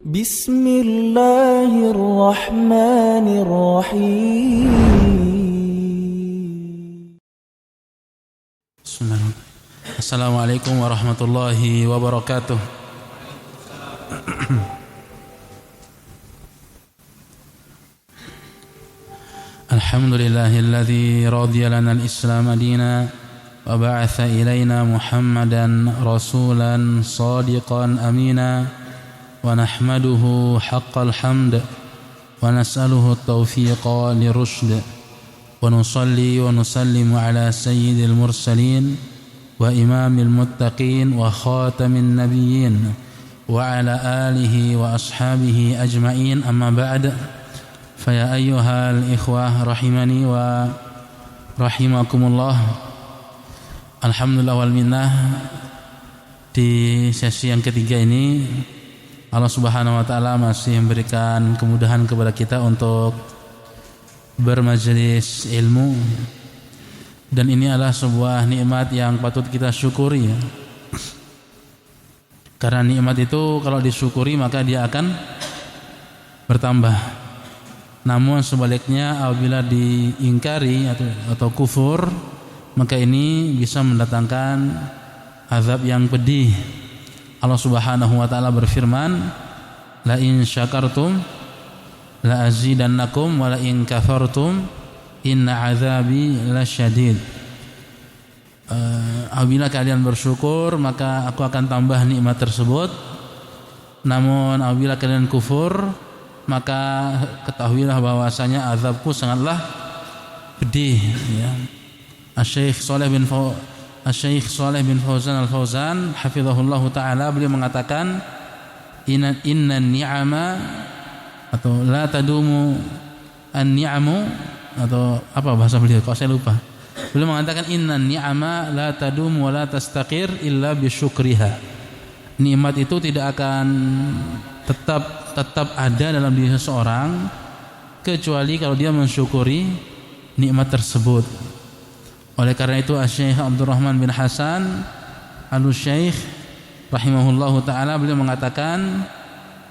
بسم الله الرحمن الرحيم. بسم الله. السلام عليكم ورحمة الله وبركاته. الحمد لله الذي رضي لنا الإسلام دينا وبعث إلينا محمدا رسولا صادقا أمينا ونحمده حق الحمد ونسأله التوفيق للرشد ونصلي ونسلم على سيد المرسلين وإمام المتقين وخاتم النبيين وعلى آله وأصحابه أجمعين. أما بعد، فيا أيها الإخوة رحمني ورحمكم الله. Alhamdulillah wal minnah, di sesi yang ketiga ini Allah Subhanahu wa taala masih memberikan kemudahan kepada kita untuk bermajelis ilmu, dan ini adalah sebuah nikmat yang patut kita syukuri ya. Karena nikmat itu kalau disyukuri maka dia akan bertambah. Namun sebaliknya apabila diingkari atau kufur, maka ini bisa mendatangkan azab yang pedih. Allah Subhanahu wa taala berfirman, la in syakartum la azidannakum wa la in kafartum inna azabi lasyadid. Apabila kalian bersyukur maka aku akan tambah nikmat tersebut, namun apabila kalian kufur maka ketahuilah bahwasanya azabku sangatlah pedih ya. Syekh Shalih bin Fauzan Al-Fauzan hafizahullahu taala, beliau mengatakan inna ni'ama atau la tadumu an-ni'amu, atau apa bahasa beliau kok saya lupa. Beliau mengatakan inna ni'ama la tadumu wa la tastaqir illa bisyukriha. Nikmat itu tidak akan tetap ada dalam diri seseorang kecuali kalau dia mensyukuri nikmat tersebut. Oleh karena itu Syekh Abdurrahman bin Hasan Al-Syekh rahimahullahu taala beliau mengatakan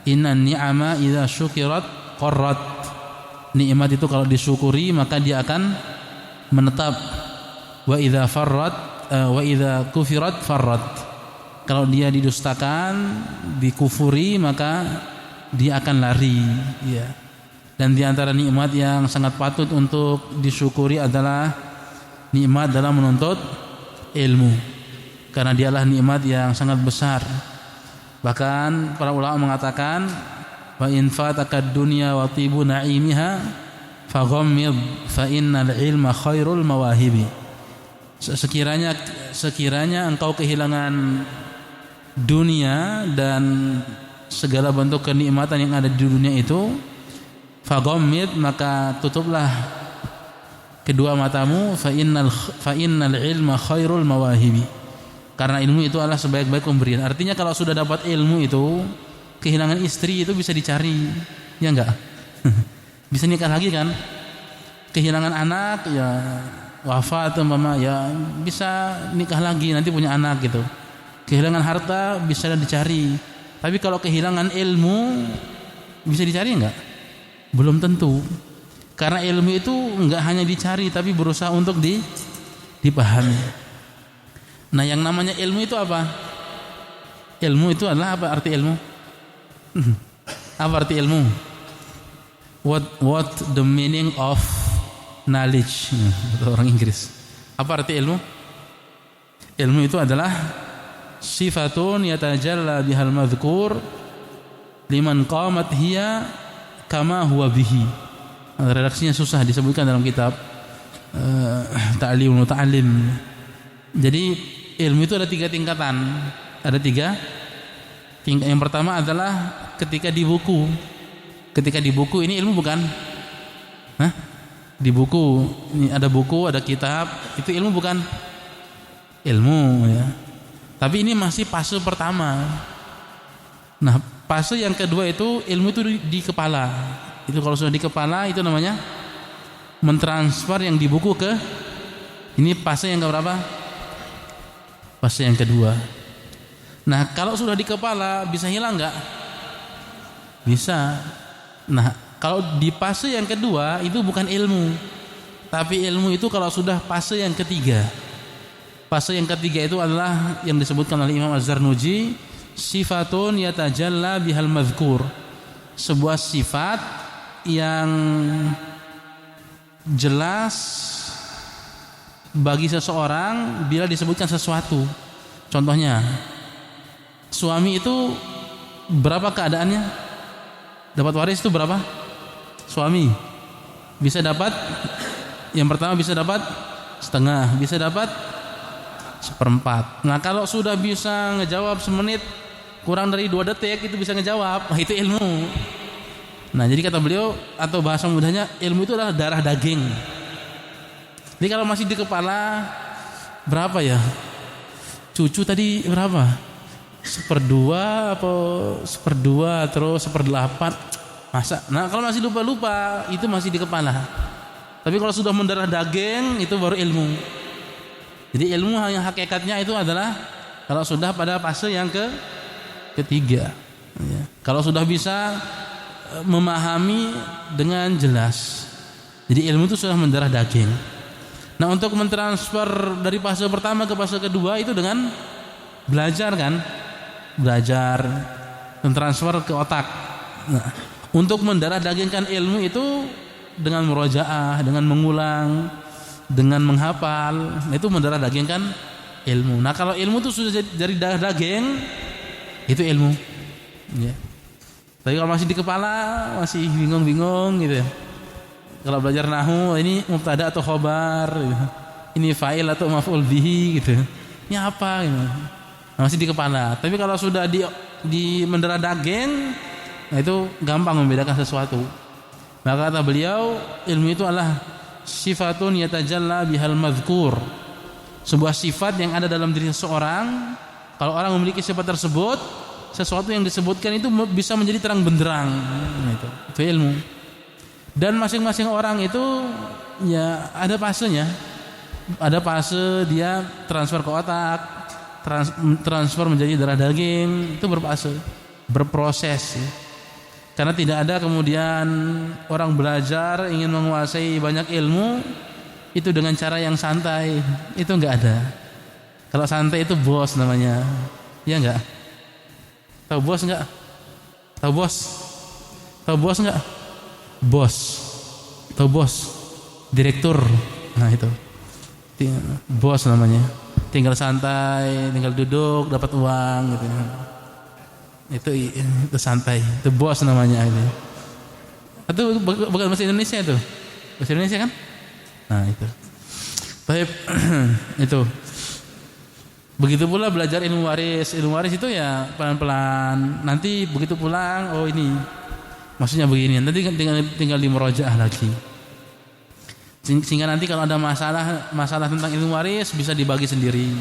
inna ni'ama idza syukirat qarrat. Nikmat itu kalau disyukuri maka dia akan menetap. Wa idza kufirat farrat. Kalau dia didustakan, dikufuri, maka dia akan lari ya. Dan di antara nikmat yang sangat patut untuk disyukuri adalah nikmat dalam menuntut ilmu, karena dialah nikmat yang sangat besar. Bahkan para ulama mengatakan wa in fatakad dunya wa tibu na'imiha faghammid fa innal ilma khairul mawahibi. Sekiranya engkau kehilangan dunia dan segala bentuk kenikmatan yang ada di dunia itu, faghammid, maka tutuplah kedua matamu, fa innal ilma khairul mawahibi, karena ilmu itu adalah sebaik-baik pemberian. Artinya kalau sudah dapat ilmu itu, kehilangan istri itu bisa dicari, ya enggak? Bisa nikah lagi kan? Kehilangan anak ya wafat umpama ya bisa nikah lagi, nanti punya anak gitu. Kehilangan harta bisa dicari. Tapi kalau kehilangan ilmu bisa dicari enggak? Belum tentu. Karena ilmu itu enggak hanya dicari tapi berusaha untuk dipahami. Nah, yang namanya ilmu itu apa? Ilmu itu adalah apa arti ilmu? Apa arti ilmu? What the meaning of knowledge? Orang Inggris. Apa arti ilmu? Ilmu itu adalah sifatun yatajalla bihal madhkur liman qamat hiya kama huwa bihi. Redaksinya susah disebutkan dalam kitab Ta'limul Muta'allim. Jadi ilmu itu ada 3 tingkatan. Ada 3 tingkat. Yang pertama adalah ketika di buku. Ketika di buku ini ilmu bukan? Di buku ini ada buku, ada kitab, itu ilmu bukan? Ilmu ya. Tapi ini masih fase pertama. Nah, fase yang kedua itu ilmu itu di kepala. Itu kalau sudah di kepala itu namanya mentransfer yang di buku ke ini fase yang keberapa? Fase yang kedua. Nah, kalau sudah di kepala bisa hilang enggak? Bisa. Nah, kalau di fase yang kedua itu bukan ilmu. Tapi ilmu itu kalau sudah fase yang ketiga. Fase yang ketiga itu adalah yang disebutkan oleh Imam Az-Zarnuji, sifatun yatajalla bihal madhkur. Sebuah sifat yang jelas bagi seseorang bila disebutkan sesuatu. Contohnya, suami itu berapa keadaannya? Dapat waris itu berapa? Suami bisa dapat, yang pertama bisa dapat setengah, bisa dapat seperempat. Nah, kalau sudah bisa ngejawab semenit kurang dari 2 detik itu bisa ngejawab, nah, itu ilmu. Nah, jadi kata beliau atau bahasa mudahnya, ilmu itu adalah darah daging. Jadi kalau masih di kepala berapa ya? Cucu tadi berapa? 1/2 apa 1/2 terus 1/8 masa. Nah, kalau masih lupa-lupa itu masih di kepala. Tapi kalau sudah mendarah daging itu baru ilmu. Jadi ilmu yang hakikatnya itu adalah kalau sudah pada fase yang ketiga ya. Kalau sudah bisa memahami dengan jelas. Jadi ilmu itu sudah mendarah daging. Nah, untuk mentransfer dari fase pertama ke fase kedua itu dengan belajar kan? Belajar mentransfer ke otak. Nah, untuk mendarah dagingkan ilmu itu dengan murojaah, dengan mengulang, dengan menghafal, itu mendarah dagingkan ilmu. Nah, kalau ilmu itu sudah jadi darah daging, itu ilmu. Ya. Tapi kalau masih di kepala, masih bingung-bingung gitu ya. Kalau belajar nahwu, ini mubtada atau khobar, gitu. Ini fa'il atau maf'ul bihi gitu. Ini apa gitu. Masih di kepala. Tapi kalau sudah di mendarah daging, nah itu gampang membedakan sesuatu. Maka kata beliau, ilmu itu adalah sifatun yatajalla bihal madhkur. Sebuah sifat yang ada dalam diri seseorang. Kalau orang memiliki sifat tersebut, sesuatu yang disebutkan itu bisa menjadi terang benderang. Itu ilmu. Dan masing-masing orang itu ya ada fasenya. Ada fase dia transfer ke otak, transfer menjadi darah daging, itu berproses ya. Karena tidak ada kemudian orang belajar ingin menguasai banyak ilmu itu dengan cara yang santai, itu enggak ada. Kalau santai itu bos namanya, ya enggak? Tahu bos enggak? Tahu bos? Tahu bos enggak? Bos, tahu bos? Direktur, nah itu bos namanya. Tinggal santai, tinggal duduk, dapat uang gitu. Itu santai, itu bos namanya itu. Atau bukan bahasa Indonesia itu, bahasa Indonesia kan? Nah itu. Baik, itu. Begitu pula belajar ilmu waris. Ilmu waris itu ya pelan-pelan. Nanti begitu pulang, oh ini maksudnya begini. Nanti tinggal di murojaah lagi. Sehingga nanti kalau ada masalah tentang ilmu waris bisa dibagi sendiri.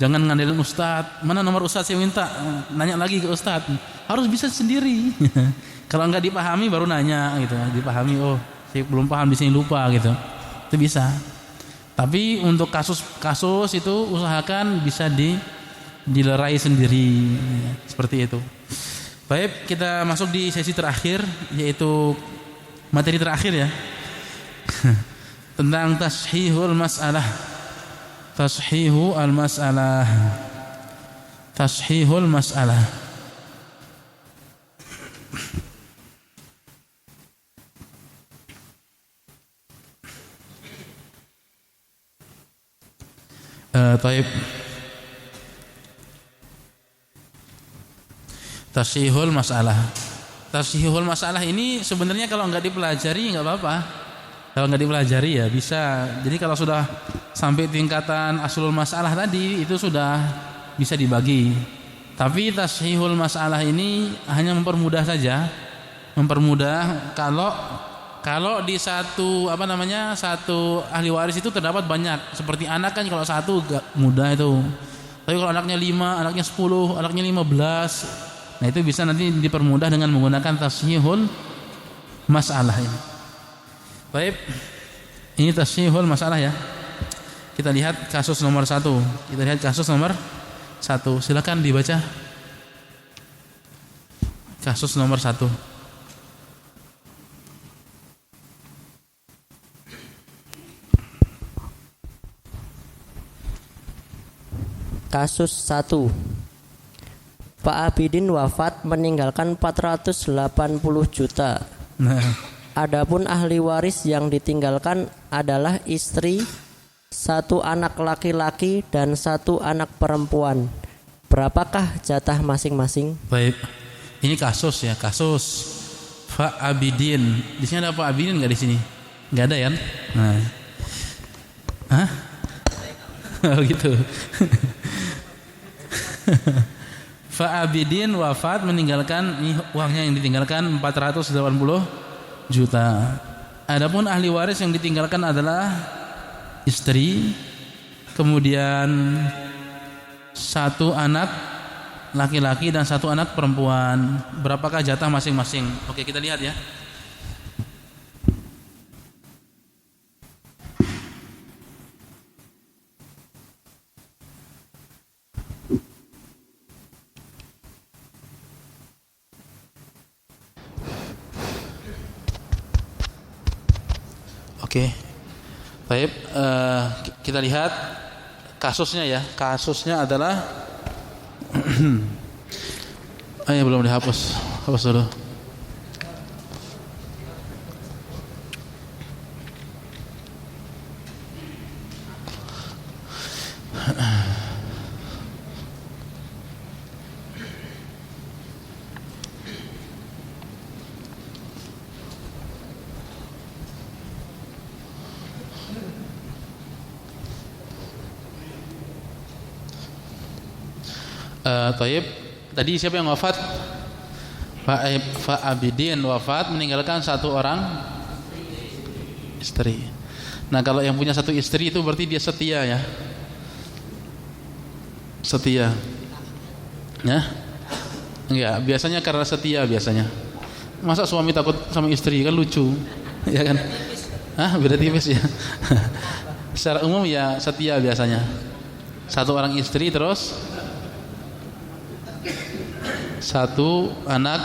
Jangan ngandelin ustadz. Mana nomor ustadz saya minta? Nanya lagi ke ustadz. Harus bisa sendiri. Kalau enggak dipahami baru nanya gitu. Dipahami, oh saya belum paham di sini lupa gitu. Itu bisa. Tapi untuk kasus itu usahakan bisa dilerai sendiri. Seperti itu. Baik, kita masuk di sesi terakhir, yaitu materi terakhir ya. Tentang tashihul mas'alah. Tashihul mas'alah. Tashihul mas'alah. Taib. Tashihul mas'alah. Tashihul mas'alah ini sebenarnya kalau enggak dipelajari enggak apa-apa. Kalau nggak dipelajari ya bisa. Jadi kalau sudah sampai tingkatan aslul masalah tadi itu sudah bisa dibagi. Tapi tashihul masalah ini hanya mempermudah saja. Mempermudah kalau di satu satu ahli waris itu terdapat banyak. Seperti anak kan kalau satu gak mudah itu. Tapi kalau anaknya 5, anaknya 10, anaknya 15, nah itu bisa nanti dipermudah dengan menggunakan tashihul masalah ini. Baik, ini tashihul masalah ya. Kita lihat kasus nomor 1. Kita lihat kasus nomor 1. Silakan dibaca. Kasus nomor 1. Kasus 1. Pak Abidin wafat meninggalkan 480 juta. Nah, Adapun ahli waris yang ditinggalkan adalah istri, 1 anak laki-laki dan 1 anak perempuan. Berapakah jatah masing-masing? baik. Ini kasus ya, kasus Pak Abidin. Di sini ada Pak Abidin nggak di sini? Nggak ada ya? Nah, hah? Oh gitu. Pak Abidin wafat meninggalkan ini uangnya yang ditinggalkan 480 juta. Adapun ahli waris yang ditinggalkan adalah istri, kemudian 1 anak laki-laki dan 1 anak perempuan. Berapakah jatah masing-masing? Oke, kita lihat ya. Oke, baik. Kita lihat kasusnya ya. Kasusnya adalah, ya belum dihapus. Hapus dulu. Taib, tadi siapa yang wafat? Pak Abidin wafat meninggalkan 1 orang istri. Nah, kalau yang punya 1 istri itu berarti dia setia ya. Setia. Ya? Enggak, biasanya karena setia biasanya. Masa suami takut sama istri, kan lucu. Ya kan? Beda tipis ya. Secara umum ya setia biasanya. 1 orang istri terus 1 anak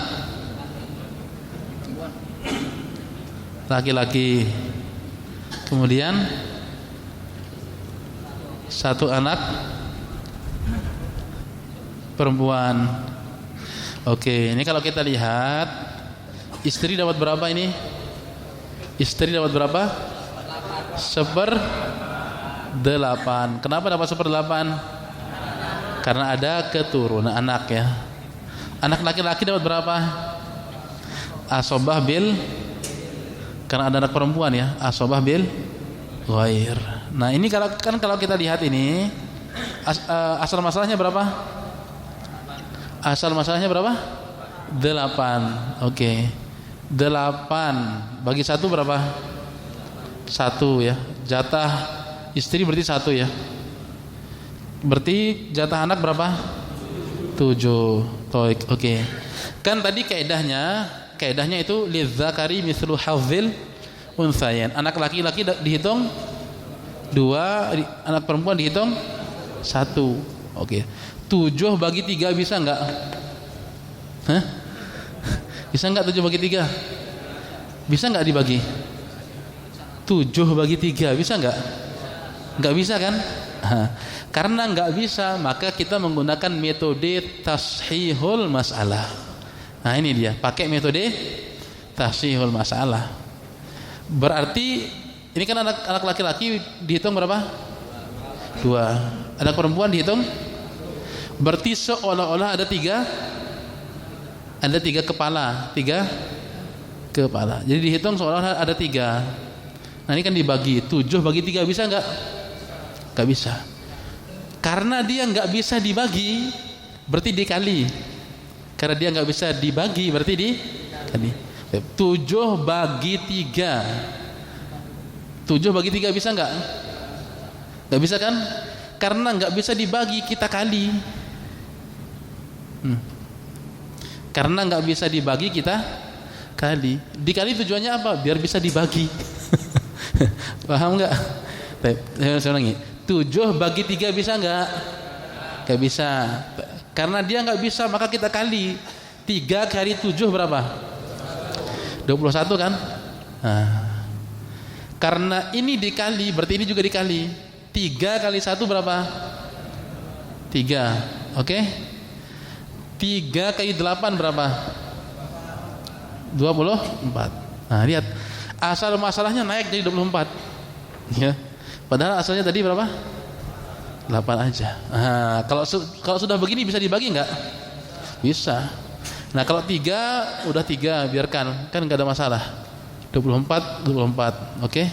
laki-laki, kemudian 1 anak perempuan. Oke, ini kalau kita lihat istri dapat berapa ini? Istri dapat berapa? 1/8. Kenapa dapat 1/8? Karena ada keturunan anak ya. Anak laki-laki dapat berapa? Asobah bil, karena ada anak perempuan ya. Asobah bil ghair. Nah, ini kalau kita lihat ini asal masalahnya berapa? Asal masalahnya berapa? 8. Oke. 8 bagi 1 berapa? 1 ya. Jatah istri berarti 1 ya. Berarti jatah anak berapa? 7. Oke. Kan tadi kaidahnya itu lidzakari mithlu hadzil untsayain. Anak laki-laki dihitung 2, anak perempuan dihitung 1. Oke. 7 bagi 3 bisa enggak? Hah? Bisa enggak 7 bagi 3? Bisa enggak dibagi? 7 bagi 3 bisa enggak? Enggak bisa kan? Karena enggak bisa, maka kita menggunakan metode tashihul masalah. Nah, ini dia, pakai metode tashihul masalah. Berarti ini kan anak laki-laki dihitung berapa? 2. Anak perempuan dihitung? Berarti seolah-olah ada 3 kepala, 3 kepala. Jadi dihitung seolah-olah ada 3. Nah, ini kan dibagi 7 bagi 3 bisa enggak? Enggak bisa. Karena dia enggak bisa dibagi, berarti dikali. Karena dia enggak bisa dibagi, berarti dikali. 7 bagi 3. 7 bagi 3 bisa enggak? Enggak bisa kan? Karena enggak bisa dibagi, kita kali. Karena enggak bisa dibagi, kita kali. Dikali tujuannya apa? Biar bisa dibagi. Paham enggak? Saya ulangi. 7 bagi 3 bisa enggak? Enggak bisa. Karena dia enggak bisa, maka kita kali. 3 kali 7 berapa? 21 kan? Nah, karena ini dikali, berarti ini juga dikali. 3 kali 1 berapa? 3. Oke? 3 kali 8 berapa? 24. Nah, lihat. Asal masalahnya naik jadi 24. Ya. Padahal asalnya tadi berapa? 8 aja. Nah, kalau sudah begini bisa dibagi enggak? Bisa. Nah, kalau 3 udah 3, biarkan. Kan enggak ada masalah. 24. Oke?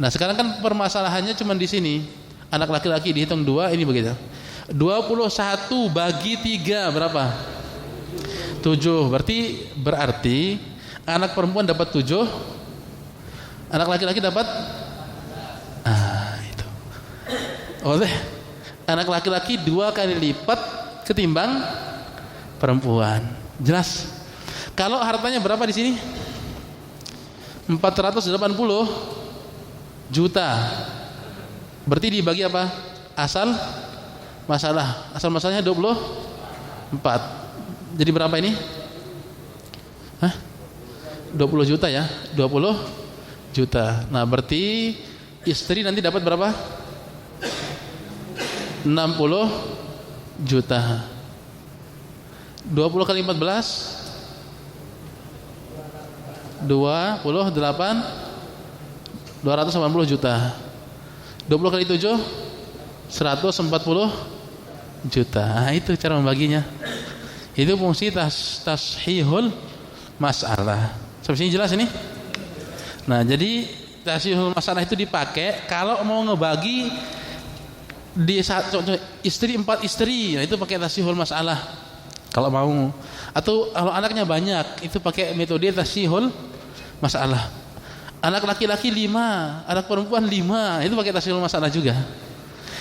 Nah, sekarang kan permasalahannya cuma di sini. Anak laki-laki dihitung 2, ini begitu. 21 bagi 3 berapa? 7. Berarti anak perempuan dapat 7, anak laki-laki dapat itu. Oleh anak laki-laki 2 kali lipat ketimbang perempuan. Jelas? Kalau hartanya berapa di sini? 480 juta. Berarti dibagi apa? Asal masalahnya 24. Jadi berapa ini? 20 juta ya, 20 juta. Nah, berarti istri nanti dapat berapa? 60 juta. 20 kali 14 280 juta. 20 kali 7 140 juta. Nah, itu cara membaginya. Itu fungsi tashihul masalah. Sampai sini jelas ini? Nah, jadi tashihul masalah itu dipakai kalau mau ngebagi di istri 4 istri. Nah, itu pakai tashihul masalah. Kalau mau. Atau kalau anaknya banyak, itu pakai metode tashihul masalah. Anak laki-laki 5, anak perempuan 5, itu pakai tashihul masalah juga.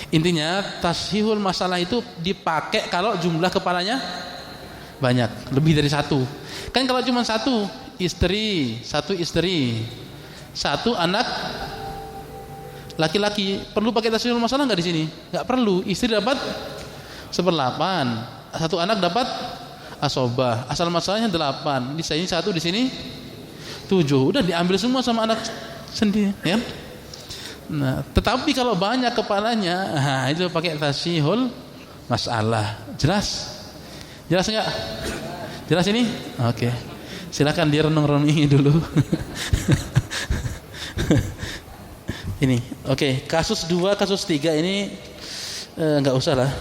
Intinya tashihul masalah itu dipakai kalau jumlah kepalanya banyak, lebih dari 1. Kan kalau cuma 1 istri, 1 anak laki-laki, perlu pakai tashihul masalah enggak di sini? Enggak perlu. Istri dapat 1/8, 1 anak dapat asobah. Asal masalahnya 8. Di sini 1, di sini 7. Udah diambil semua sama anak sendiri, ya. Nah, tetapi kalau banyak kepalanya, nah itu pakai tashihul masalah. Jelas? Jelas enggak? Jelas ini? Oke. Silakan direnung-renungi dulu. Ini. Oke, kasus 2, kasus 3 ini enggak usah lah.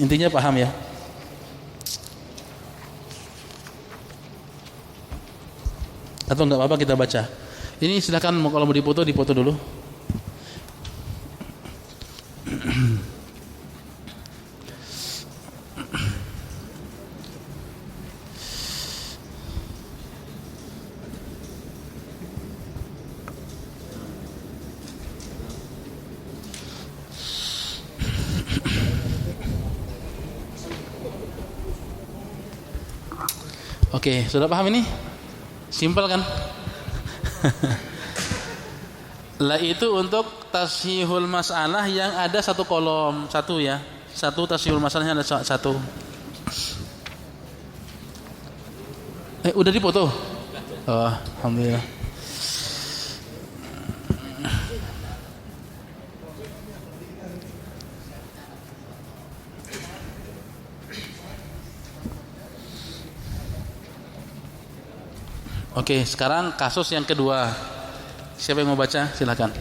Intinya paham ya. Atau enggak apa-apa kita baca. Ini silakan kalau mau dipoto dulu. Oke, sudah paham ini? Simpel kan? Lah itu untuk tashihul masalah yang ada 1 kolom, 1 ya. 1 tashihul masalahnya ada 1. Udah dipoto? Oh, alhamdulillah. Oke, sekarang kasus yang kedua. Siapa yang mau baca? Silakan.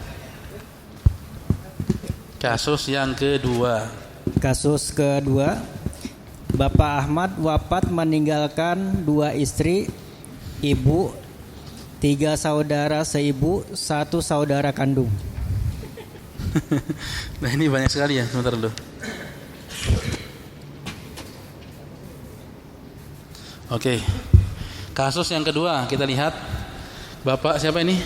Kasus yang kedua. Kasus kedua, Bapak Ahmad wafat meninggalkan 2 istri, ibu, 3 saudara seibu, 1 saudara kandung. Nah, ini banyak sekali ya. Sebentar dulu. Oke. Kasus yang kedua, kita lihat. Bapak siapa ini?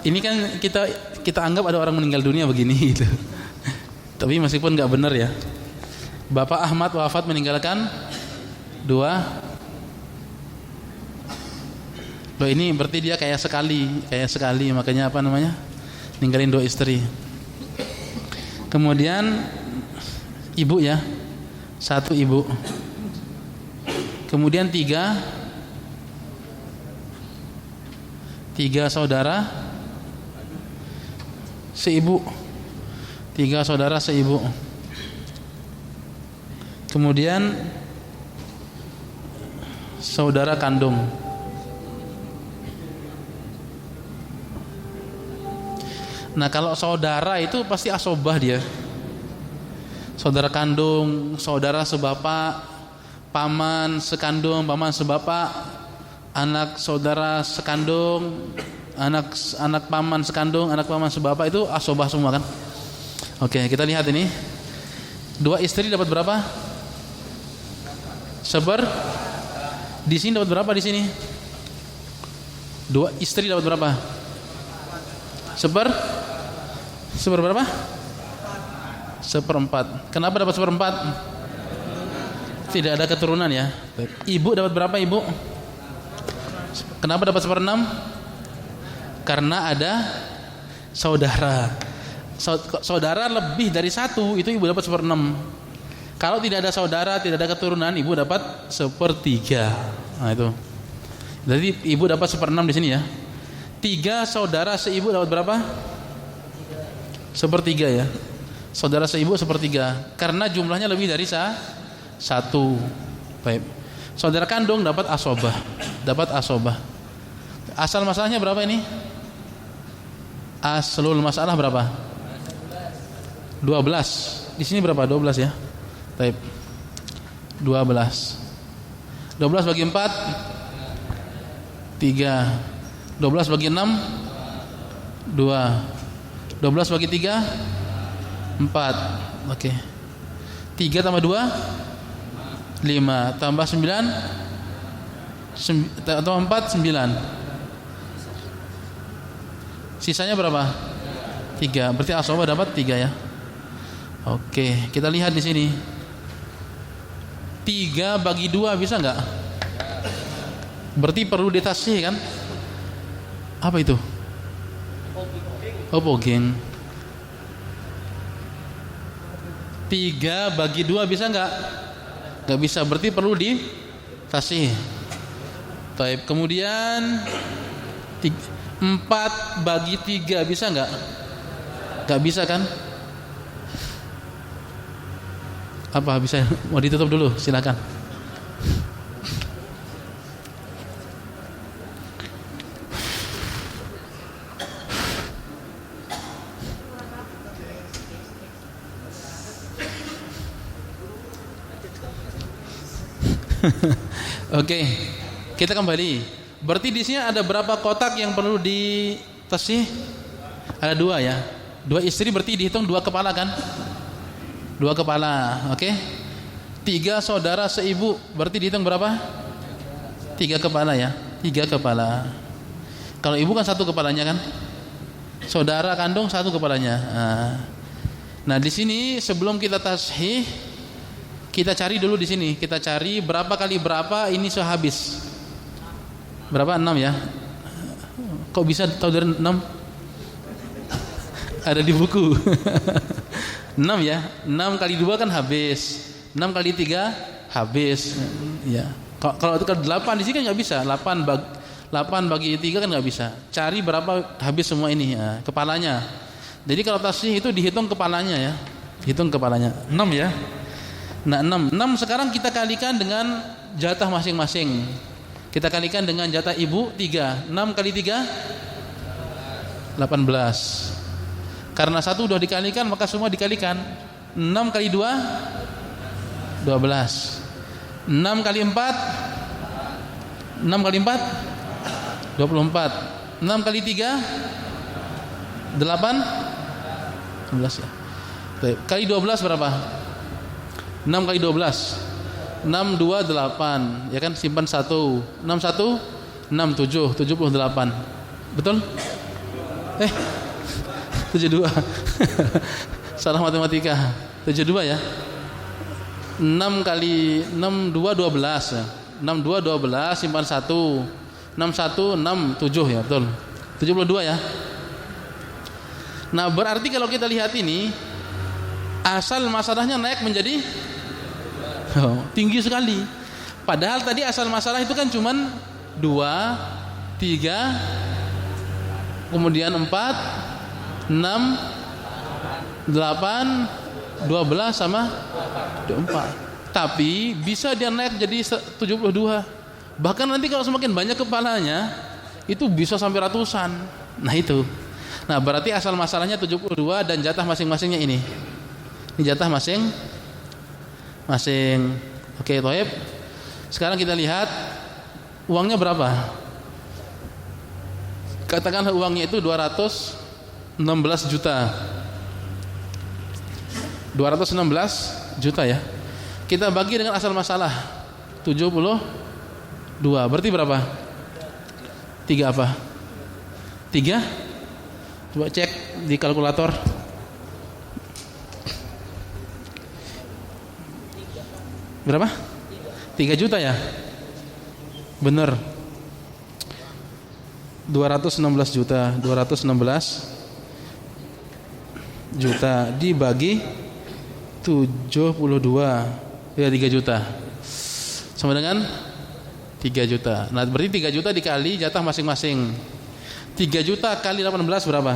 Ini kan kita anggap ada orang meninggal dunia begini gitu. Tapi meskipun enggak benar ya. Bapak Ahmad wafat meninggalkan 2. Loh, ini berarti dia kayak sekali makanya apa namanya? Ninggalin 2 istri. Kemudian ibu ya. 1 ibu. Kemudian tiga saudara seibu. 3 saudara seibu. Kemudian saudara kandung. Nah, kalau saudara itu pasti asobah dia. Saudara kandung, saudara sebapak, paman sekandung, paman sebapak, anak saudara sekandung, anak paman sekandung, anak paman sebapak, itu asobah semua kan? Oke, kita lihat ini. 2 istri dapat berapa? Di sini dapat berapa di sini? 2 istri dapat berapa? Berapa? 1/4. Kenapa dapat 1/4? Tidak ada keturunan ya. Ibu dapat berapa ibu? Kenapa dapat 1/6? Karena ada saudara. Saudara lebih dari 1, itu ibu dapat 1/6. Kalau tidak ada saudara, tidak ada keturunan, ibu dapat 1/3. Nah itu. Jadi ibu dapat 1/6 di sini ya. 3 saudara seibu dapat berapa? 1/3 ya. Saudara seibu 1/3. Karena jumlahnya lebih dari 1. Baik. Saudara kandung dapat asobah. Asal masalahnya berapa ini? Aslul masalah berapa? 12. Di sini berapa? 12 ya. Baik. 12. 12 bagi 4 3. 12 bagi 6 2. 12 bagi 3 4. Oke. 3 tambah 2 5 tambah 9 tambah 4 9. Sisanya berapa? 3. Berarti asobah dapat 3 ya. Oke, kita lihat di sini. 3 bagi 2 bisa enggak? Berarti perlu ditasih kan? Apa itu? Pogeng. 3 bagi 2 bisa enggak? Enggak bisa, berarti perlu ditasih. Baik, kemudian 4 bagi 3 bisa enggak? Enggak bisa kan? Apa bisa? Mau ditutup dulu, silakan. Oke, kita kembali. Berarti di sini ada berapa kotak yang perlu ditasih? Ada 2 ya. 2 istri berarti dihitung 2 kepala kan? 2 kepala, oke. 3 saudara seibu berarti dihitung berapa? 3 kepala ya. 3 kepala. Kalau ibu kan 1 kepalanya kan? Saudara kandung 1 kepalanya. Nah, di sini sebelum kita tashih, kita cari dulu di sini. Kita cari berapa kali berapa ini sehabis. Berapa? 6 ya. Kok bisa tahu dari 6? Ada di buku. 6 ya. 6 kali 2 kan habis. 6 kali 3 habis. Ya. Kalau itu kan 8 di sini kan enggak bisa. 8 bagi 3 kan enggak bisa. Cari berapa habis semua ini ya, kepalanya. Jadi kalau tasih itu dihitung kepalanya ya. Hitung kepalanya. 6 ya. Nah, 6 sekarang kita kalikan dengan jatah masing-masing. Kita kalikan dengan jatah ibu 3. 6 kali 3 18. Karena 1 sudah dikalikan maka semua dikalikan. 6 kali 2 12. 6 kali 4 6 kali 4 24. 6 kali 3 8 12 ya. Kali 12 berapa? 6 kali 12 6 2 8 ya kan, simpan 1. 6 1 6 7 78. Betul? 72. Salah matematika. 72 ya. 6 kali 6 2 12 ya. 6 2 12 simpan 1. 6 1 6 7 ya, betul. 72 ya. Nah, berarti kalau kita lihat ini asal masalahnya naik menjadi tinggi sekali. Padahal tadi asal masalah itu kan cuman 2, 3, kemudian 4, 6, 8, 12 sama 4. Tapi bisa dia naik jadi 72. Bahkan nanti kalau semakin banyak kepalanya itu bisa sampai ratusan. Nah itu. Nah berarti asal masalahnya 72 dan jatah masing-masingnya ini. Ini jatah masing-masing. Oke, Toib. Sekarang kita lihat uangnya berapa. Katakanlah uangnya itu 216 juta. 216 juta ya. Kita bagi dengan asal masalah 72. Berarti berapa? 3 apa? 3? Coba cek di kalkulator. Berapa? 3 juta ya? Bener. 216 juta. 216 juta dibagi 72 ya 3 juta. Sama dengan 3 juta. Nah, berarti 3 juta dikali jatah masing-masing. 3 juta kali 18 berapa?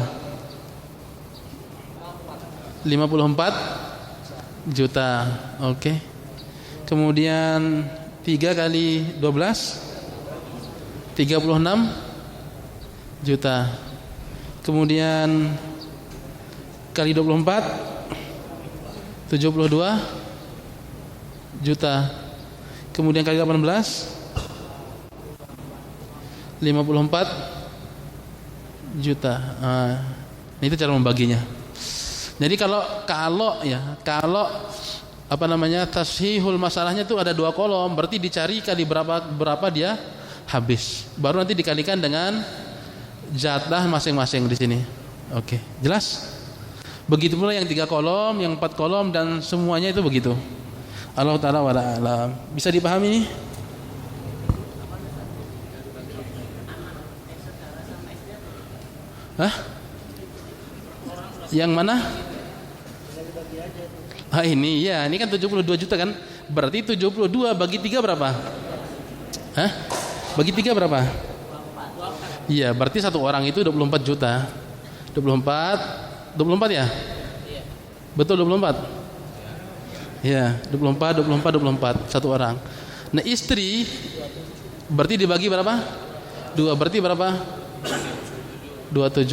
54 juta. Oke. Kemudian 3 kali 12 36 juta. Kemudian kali 24 72 juta. Kemudian kali 18 54 juta. Nah, itu cara membaginya. Jadi kalau apa namanya tashihul masalahnya itu ada 2 kolom, berarti dicari kali berapa dia habis. Baru nanti dikalikan dengan jatah masing-masing di sini. Oke, jelas? Begitu pula yang 3 kolom, yang 4 kolom dan semuanya itu begitu. Allah Ta'ala wala alam. Bisa dipahami nih? Hah? Yang mana? Ini ya, ini kan 72 juta kan? Berarti 72 bagi 3 berapa? Hah? Bagi 3 berapa? Iya, berarti satu orang itu 24 juta. 24 ya? Betul 24? Iya, 24 satu orang. Nah, istri berarti dibagi berapa? 2, berarti berapa? 27.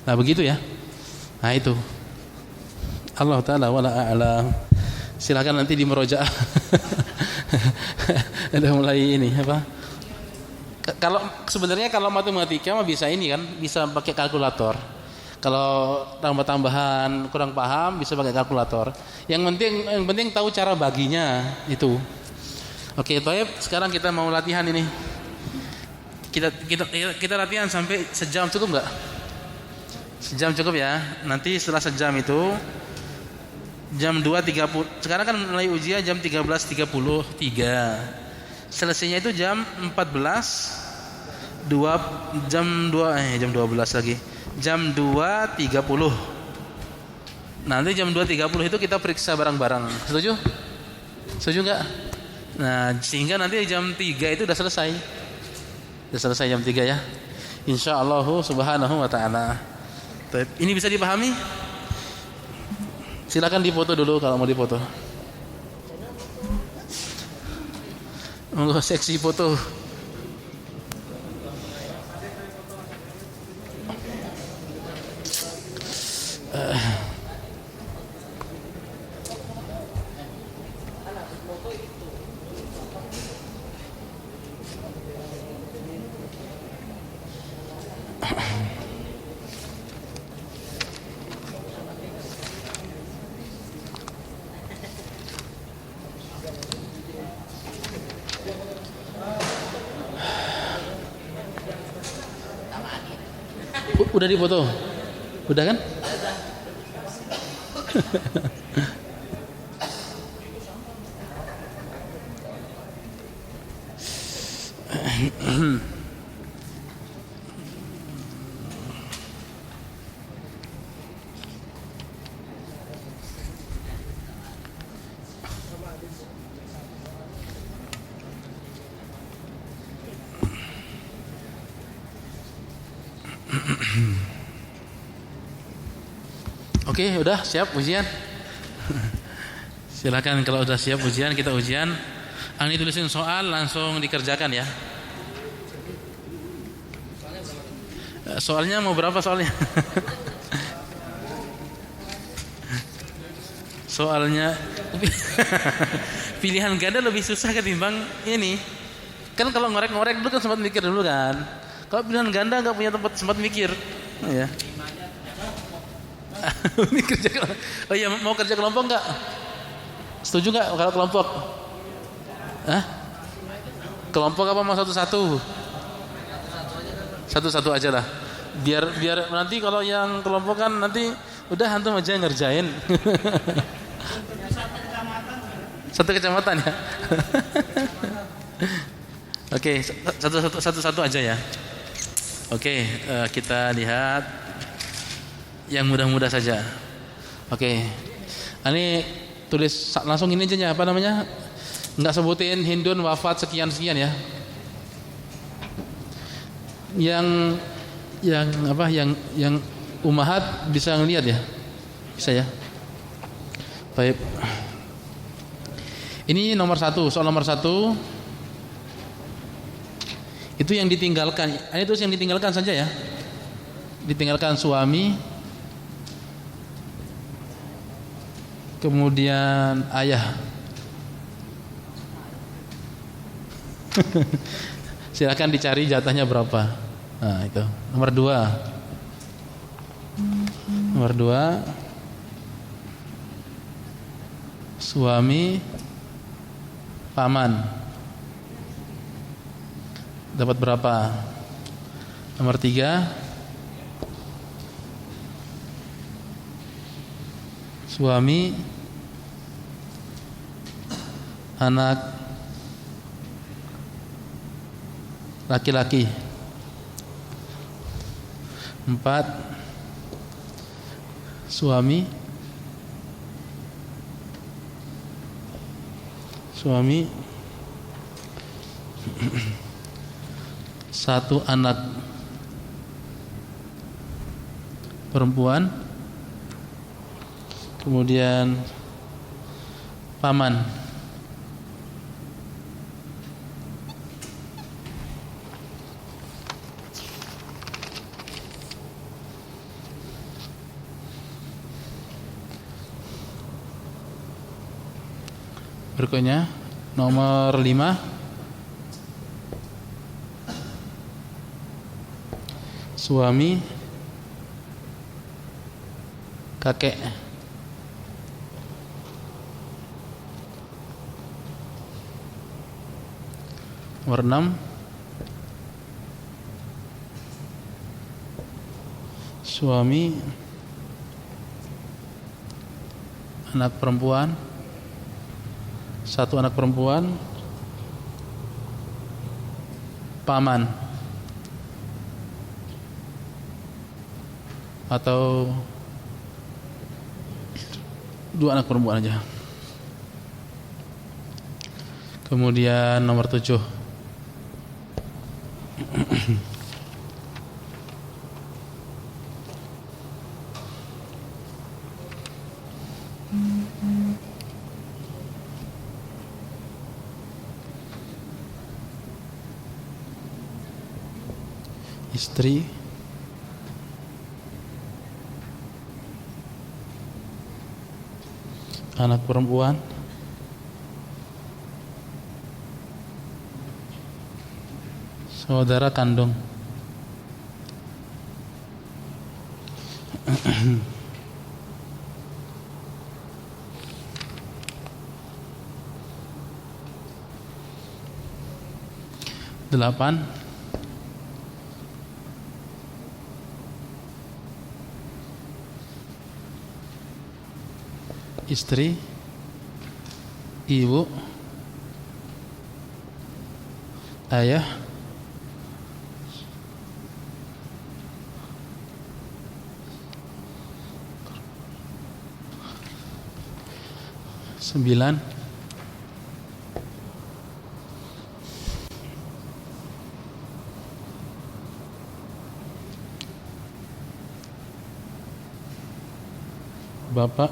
Nah, begitu ya. Nah, itu. Allah Ta'ala wala a'lam. Silakan nanti di murojaah. Udah mulai ini apa? Kalau sebenarnya kalau matematika mah bisa ini kan, bisa pakai kalkulator. Kalau tambah-tambahan kurang paham bisa pakai kalkulator. Yang penting tahu cara baginya itu. Oke, Toib, sekarang kita mau latihan ini. Kita latihan sampai sejam, cukup nggak? Sejam cukup ya. Nanti setelah sejam itu jam 2.30. Sekarang kan mulai ujian jam 13.33. Selesainya itu jam 14 jam 12 lagi. Jam 2.30. Nanti jam 2.30 itu kita periksa barang-barang. Setuju? Setuju enggak? Nah, sehingga nanti jam 3 itu udah selesai. Udah selesai jam 3 ya. Insyaallah subhanahu wa ta'ala. Ini bisa dipahami? Silakan dipoto dulu kalau mau dipoto. Monggo seksi foto. Udah dipoto? Udah kan? Oke, udah siap ujian? Silakan kalau udah siap ujian, kita ujian. Ini tulisin soal langsung dikerjakan ya. Soalnya mau berapa soalnya? Soalnya pilihan ganda lebih susah ketimbang ini. Kan kalau ngorek-ngorek dulu kan sempat mikir dulu kan. Kalau pilihan ganda nggak punya tempat sempat mikir. Oh ya. Ini kerja. Oh iya, mau kerja kelompok nggak? Setuju nggak kalau kelompok? Hah? Kelompok apa mau satu-satu? Satu-satu aja lah. Biar nanti kalau yang kelompok kan nanti udah antum aja ngerjain. Satu kecamatan ya. Oke, satu-satu aja ya. Oke, kita lihat yang mudah-mudah saja. Oke. Ini tulis langsung ini aja ya, apa namanya? Enggak sebutin Hindun wafat sekian-sekian ya. Yang apa? Yang Ummahat bisa ngelihat ya? Bisa ya? Baik. Ini nomor 1, soal nomor 1. Itu yang ditinggalkan. Ini terus yang ditinggalkan saja ya. Ditinggalkan suami, kemudian ayah. Silakan dicari jatahnya berapa. Nah, itu. Nomor 2. Nomor 2. Suami, paman. Dapat berapa? Nomor 3. Suami, anak laki-laki. 4. Suami, satu anak perempuan, kemudian paman. Berikutnya nomor 5. Suami, kakek. Nomor 6. Suami, anak perempuan, satu anak perempuan, paman atau 2 anak perempuan aja. Kemudian nomor 7. Istri, anak perempuan, saudara kandung. Delapan. Istri, ibu, ayah, sembilan. Bapak.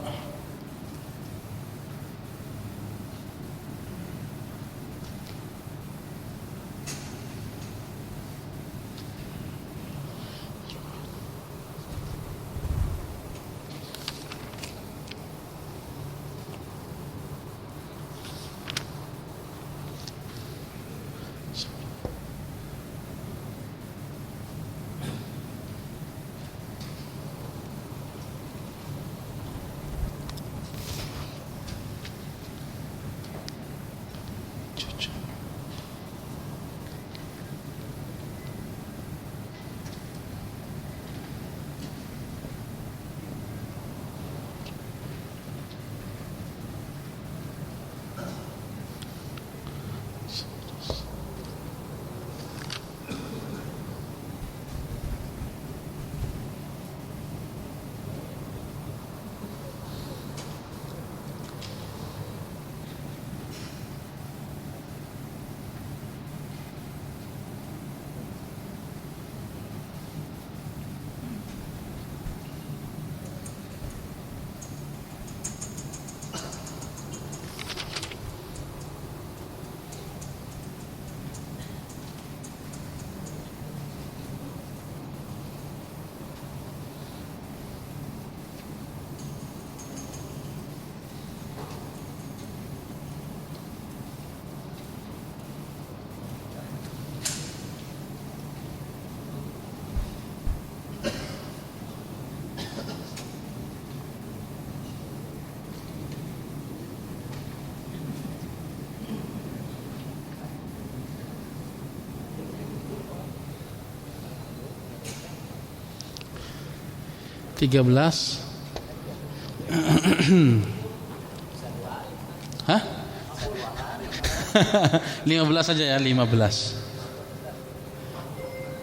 Tiga belas. Hah? 15 saja ya, 15.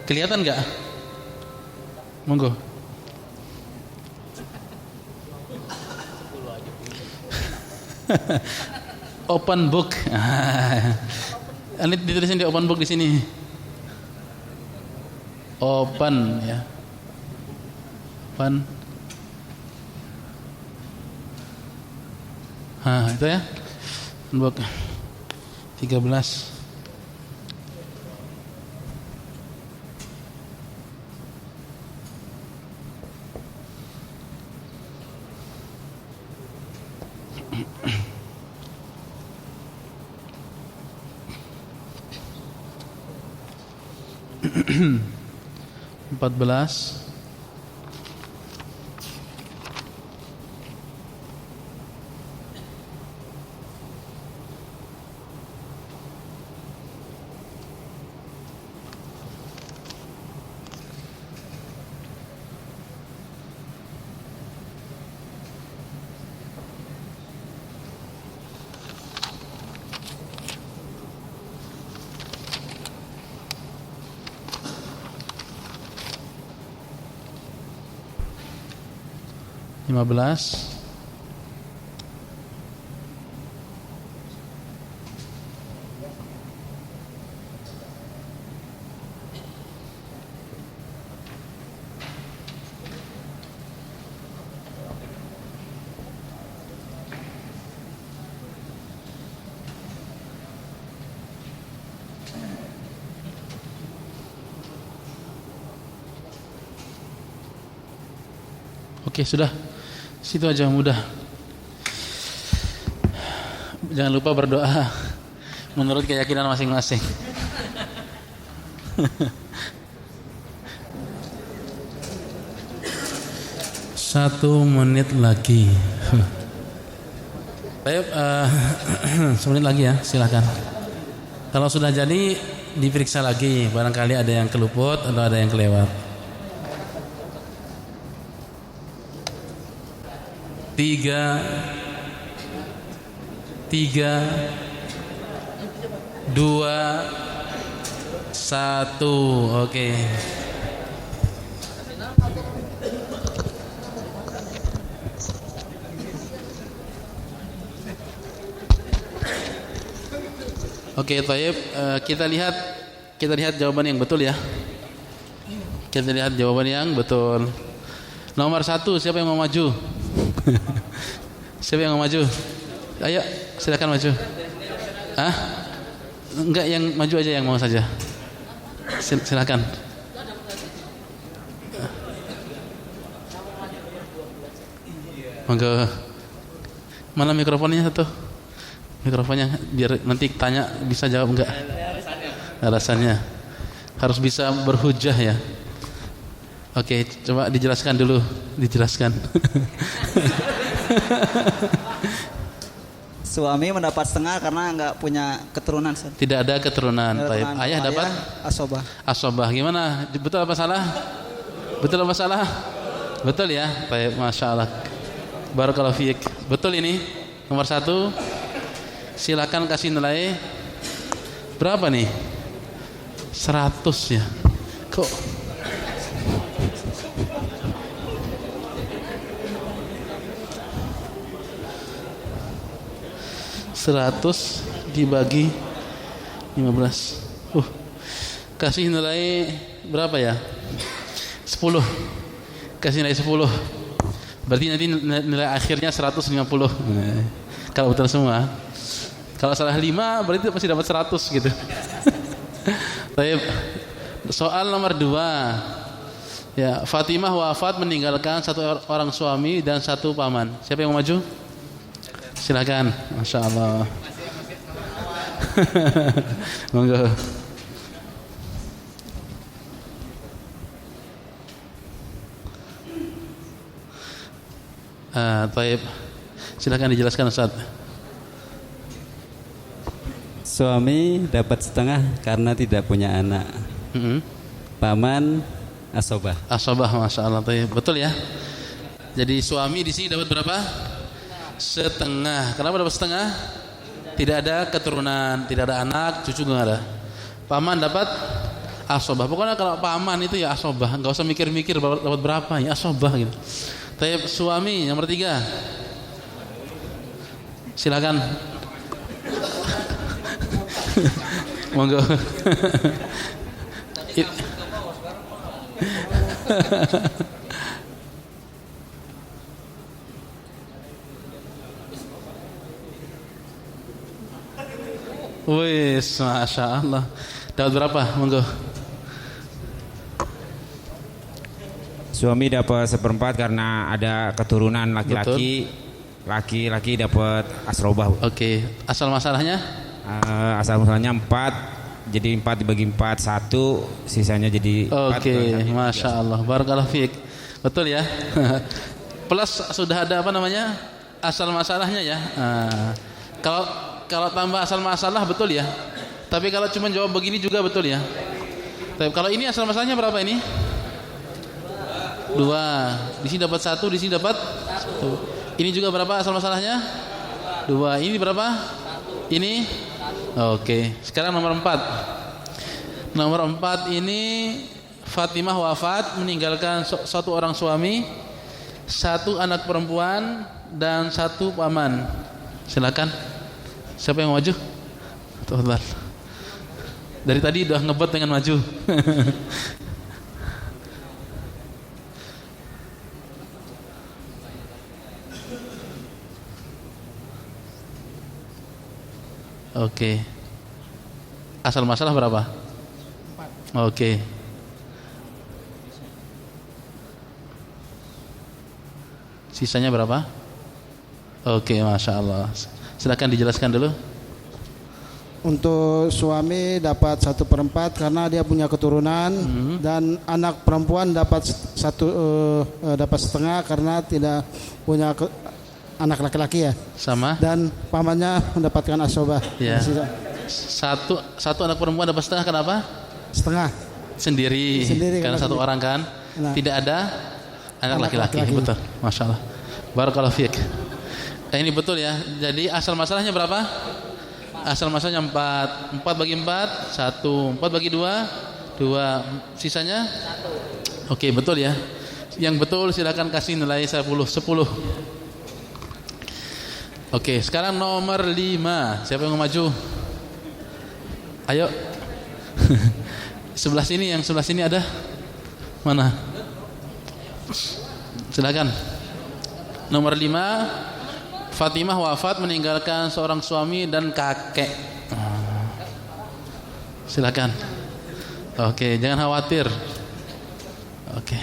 Kelihatan nggak? Monggo. Open book. Ini ditulisin di open book di sini. Open ya. Open. Itu ya. Book 13. Empat belas. Lima belas. Oke, sudah. Situ aja mudah. Jangan lupa berdoa menurut keyakinan masing-masing. 1 menit lagi. Baik, 1 menit lagi ya, silakan. Kalau sudah jadi diperiksa lagi, barangkali ada yang keluput atau ada yang kelewat. 3, 2, 1. Oke. Oke, Thayyib, kita lihat jawaban yang betul ya. Kita lihat jawaban yang betul. Nomor 1, siapa yang mau maju? Siapa yang mau maju? Ayo, silakan maju. Ah? Enggak, yang maju aja yang mau saja. Silakan. Monggo. Mana mikrofonnya satu? Mikrofonnya biar nanti tanya bisa jawab enggak? Alasannya harus bisa berhujah ya. Oke, coba dijelaskan dulu, dijelaskan. Suami mendapat setengah karena nggak punya keturunan. Tidak ada keturunan. Baik. Ayah dapat asobah. asobah. Gimana? Betul apa salah? Betul apa salah? Betul ya. Baik, masya Allah. Barakallahu fiik. Betul ini. Nomor 1. Silakan kasih nilai berapa nih? 100 ya. Kok 100 dibagi 15. Kasih nilai berapa ya? 10. Kasih nilai 10. Berarti nanti nilai akhirnya 150. Kalau betul semua. Kalau salah 5 berarti pasti dapat 100 gitu. Baik. Soal nomor 2. Ya, Fatimah wafat meninggalkan 1 orang suami dan 1 paman. Siapa yang mau maju? Silakan. Masya Allah. Monggo. Baik. Silakan dijelaskan Ustaz. Suami dapat setengah karena tidak punya anak. Paman asobah. Asobah, masya Allah. Betul ya. Jadi suami di sini dapat berapa? Setengah. Kenapa dapat setengah? Tidak ada keturunan, tidak ada anak, cucu nggak ada. Paman dapat asobah. Pokoknya kalau paman itu ya asobah, nggak usah mikir-mikir dapat berapa ya asobah gitu. Tapi suami nomor 3. Silakan. Monggo. Wis, masya Allah. Dapat berapa? Monggo. Suami dapat 1/4 karena ada keturunan laki-laki. Laki-laki dapat asrobah. Oke. Asal masalahnya? Asal masalahnya 4. Jadi 4 dibagi 4 1, sisanya jadi 4. Oke, masya Allah. Barakallahu fiik. Betul ya. Plus sudah ada apa namanya? Asal masalahnya ya. Kalau tambah asal masalah betul ya. Tapi kalau cuma jawab begini juga betul ya. Tapi kalau ini asal masalahnya berapa ini? 2. Di sini dapat 1, di sini dapat 1. Ini juga berapa asal masalahnya? 2. Ini berapa? Ini? Oke. Sekarang nomor 4. Nomor 4 ini Fatimah wafat meninggalkan 1 orang suami, 1 anak perempuan dan 1 paman. Silakan. Siapa yang mau maju? Tafadhal. Dari tadi udah ngebet dengan maju. Oke. Asal masalah berapa? 4. Oke. Sisanya berapa? Oke, masya Allah. Silakan dijelaskan dulu. Untuk suami dapat 1/4 karena dia punya keturunan, dan anak perempuan dapat dapat setengah karena tidak punya anak laki-laki ya. Sama. Dan pamannya mendapatkan asobah. Ya. Satu anak perempuan dapat setengah, kenapa? Setengah. Sendiri karena 1 orang kan. Nah. Tidak ada anak laki-laki. Betul. Masya Allah. Barakallahu fiik. Ini betul ya. Jadi asal masalahnya berapa? Asal masalahnya 4. 4 bagi 4 1. 4 bagi 2 2. Sisanya 1. Oke, betul ya. Yang betul silakan kasih nilai 10. Oke, sekarang nomor 5. Siapa yang mau maju? Ayo. Sebelah sini, yang sebelah sini ada? Mana? Silakan. Nomor 5, Fatimah wafat meninggalkan seorang suami dan kakek. Silakan. Oke, jangan khawatir. Oke.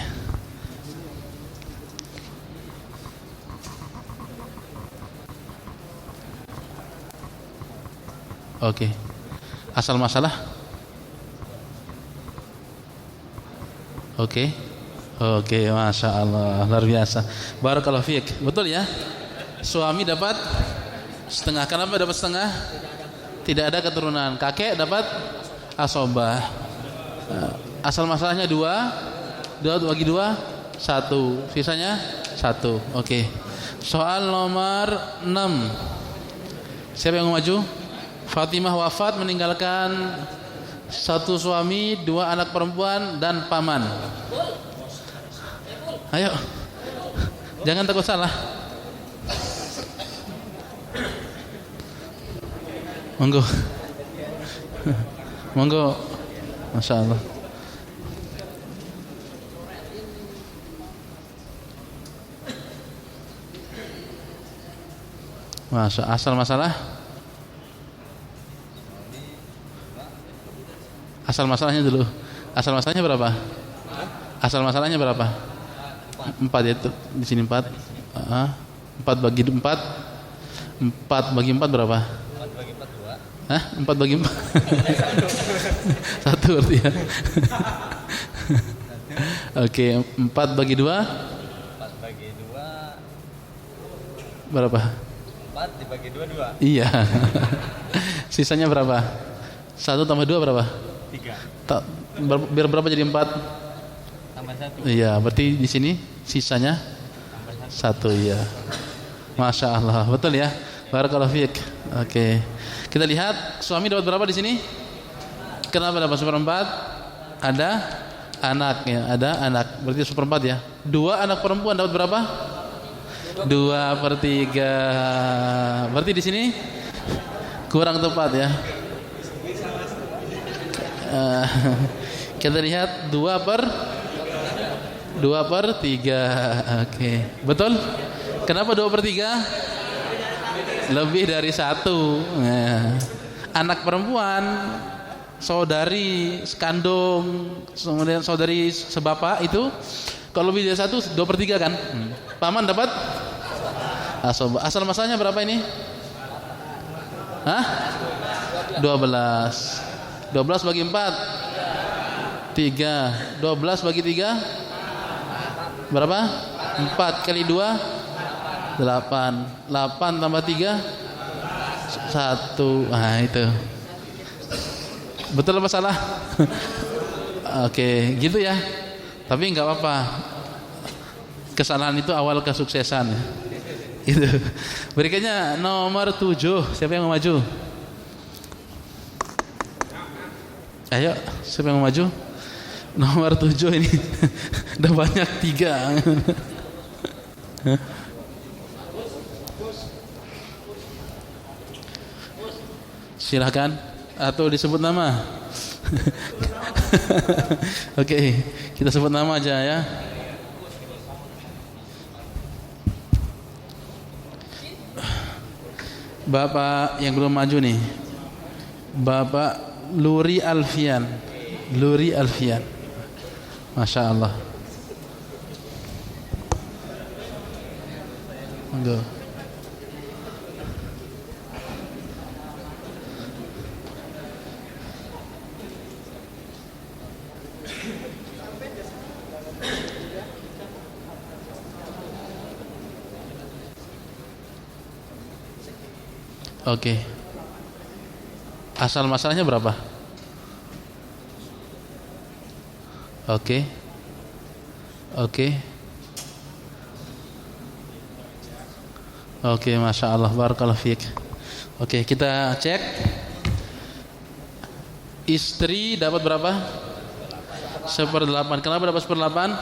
Oke. Asal masalah? Oke. Oke, Masya Allah, luar biasa. Barakallahu fiik. Betul ya? Suami dapat setengah. Kenapa dapat setengah? Tidak ada keturunan. Kakek dapat asobah. Asal masalahnya 2 bagi 2 1. Sisanya 1. Oke. Soal nomor 6. Siapa yang mau maju? Fatimah wafat meninggalkan 1 suami, 2 anak perempuan dan paman. Ayo. Jangan takut salah. Monggo. Monggo. Masya Allah. Asal masalah? Asal masalahnya dulu. Asal masalahnya berapa? Asal masalahnya berapa? 4 ya, di sini 4. 4 bagi 4. 4 bagi 4 berapa? 4 bagi 4 2. Hah? 4 bagi 4. 1 berarti ya. Oke, 4 bagi 2. 4 bagi 2 berapa? 4 dibagi 2 2. Iya. Sisanya berapa? 1 tambah 2 berapa? 3. Biar berapa jadi 4? Tambah 1. Iya, berarti di sini sisanya 1 ya. Masya Allah, betul ya. Barakallahu fiik. Oke. Kita lihat suami dapat berapa di sini? Kenapa dapat 1/4? Ada anak ya, ada anak. Berarti 1/4 ya. 2 anak perempuan dapat berapa? 2/3. Berarti di sini kurang tepat ya. Kita lihat 2/3. Oke. Betul? Kenapa 2/3? Lebih dari 1. Nah, anak perempuan, saudari sekandung, kemudian saudari sebapak itu kalau lebih dari 1 2/3 kan? Paman dapat asobah. Asal masalahnya berapa ini? Hah? 12. 12 bagi 4 3. 12 bagi 3 berapa? 4 kali 2 8. 8 tambah 3 1. Nah itu. Betul apa salah? Oke, gitu ya. Tapi enggak apa-apa. Kesalahan itu awal kesuksesan. Itu. Berikutnya nomor 7. Siapa yang mau maju? Ayo, siapa yang mau maju? Nomor 7 ini. Udah banyak 3. Silakan atau disebut nama. Oke, kita sebut nama aja ya. Bapak yang belum maju nih, Bapak Luri Alfian. Luri Alfian. Masya Allah. Monggo. Oke. Asal masalahnya berapa? Oke. Oke. Oke, Masya Allah, barakallahu fiik. Oke, kita cek. Istri dapat berapa? 1/8. Kenapa dapat 1/8?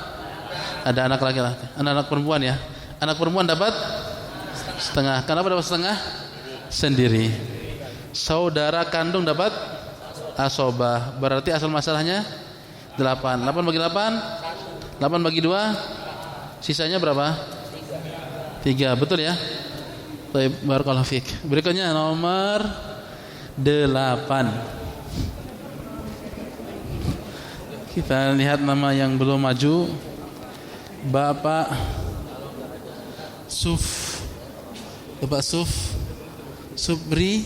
Ada anak laki-laki, anak perempuan ya. Anak perempuan dapat setengah. Kenapa dapat setengah? Sendiri. Saudara kandung dapat asobah. Berarti asal masalahnya 8. 8 bagi 8 8 bagi 2 sisanya berapa? 3, betul ya? Baik, barakallahu fiik. Berikutnya nomor 8. Kita lihat nama yang belum maju. Bapak Supri.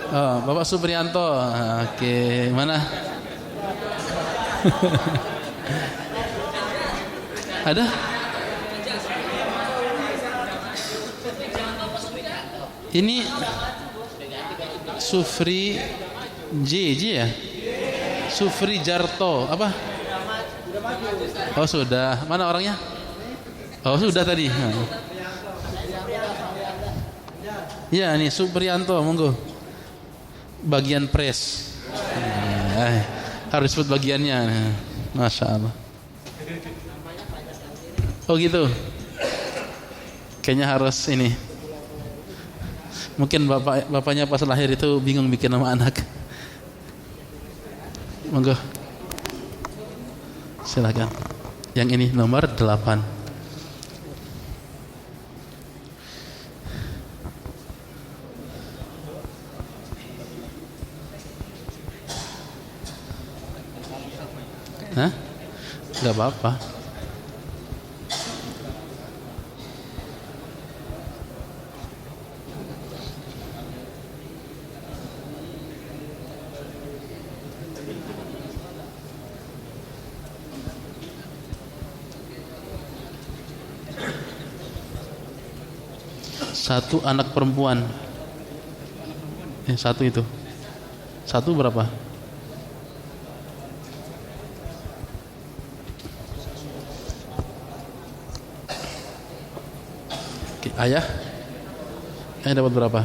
Oh, Bapak Suprianto. Oke, mana? Ada? Ini Sufri J ya? Sufri Jarto apa? Oh sudah. Mana orangnya? Oh sudah tadi. Ya ini Suprianto, monggo. Bagian press. Harus sebut bagiannya. Masya Allah. Oh gitu. Kayaknya harus ini. Mungkin bapaknya pas lahir itu bingung bikin nama anak. Monggo. Silakan. Yang ini nomor 8. Hah? Gak apa-apa. Satu anak perempuan. Satu itu. Satu berapa? Oke, ayah dapat berapa?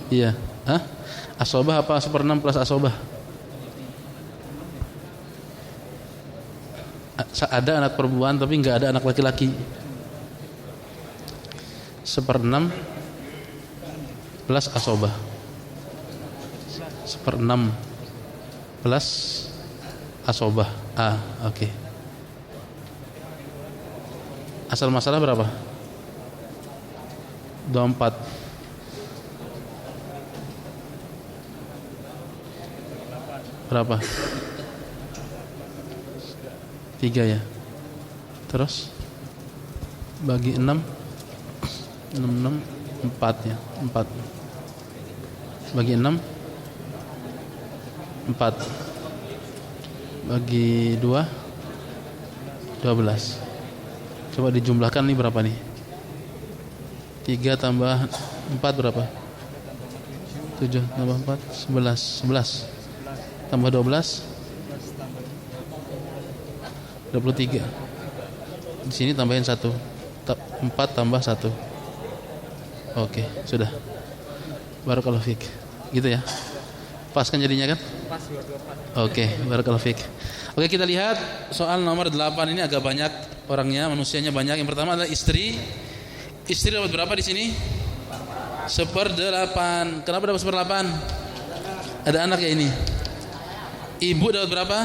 Iya. Hah? Asobah apa 1/6 plus asobah? Ada anak perempuan tapi nggak ada anak laki-laki. 1/6 plus asobah. 1/6 plus asobah. Oke. Asal masalah berapa? 24. Berapa? 3 ya. Terus bagi 6 4 ya. 4 bagi 6 4 bagi 2 12. Coba dijumlahkan nih berapa nih? 3 tambah 4 berapa? 7 tambah 4 11 tambah 12 23. Di sini tambahin 1. 4 tambah 1. Oke, sudah. Barakallahu fiik. Gitu ya. Pas kan jadinya kan? Pas 24. Oke, barakallahu fiik. Oke, kita lihat soal nomor 8 ini agak banyak orangnya, manusianya banyak. Yang pertama adalah istri. Istri dapat berapa di sini? 1/8. Kenapa dapat 1/8? Ada anak ya ini. Ibu dapat berapa?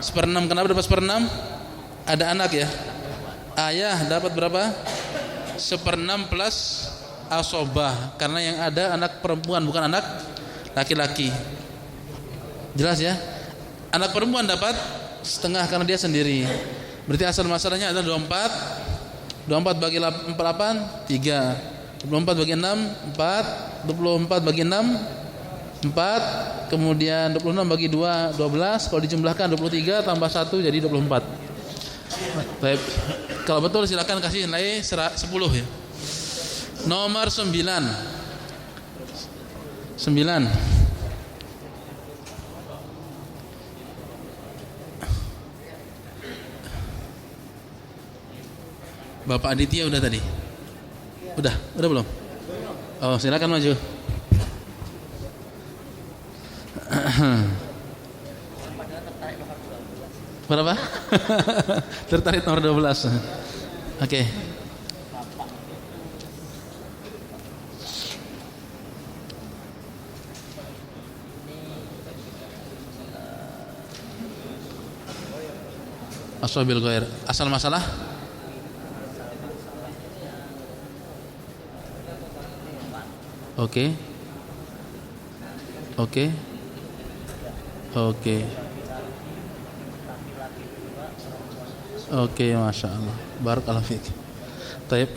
1/6. Kenapa dapat 1/6? Ada anak ya. Ayah dapat berapa? 1/6 plus asobah. Karena yang ada anak perempuan bukan anak laki-laki. Jelas ya? Anak perempuan dapat setengah karena dia sendiri. Berarti asal masalahnya adalah 24. 24 bagi 8 3. 24 bagi 6 4. 24 bagi 6 4. Kemudian 26 bagi 2 12. Kalau dijumlahkan 23 tambah 1 jadi 24. Baik. Kalau betul silakan kasih nilai 10 ya. Nomor 9. Bapak Aditya udah tadi? Udah belum? Oh, silakan maju. Berapa? Tertarik nomor 12. Oke. Asal bil ghair. Asal masalah? Oke. Oke. Oke. Oke, Masya Allah. Barakallahu fiik. Taib.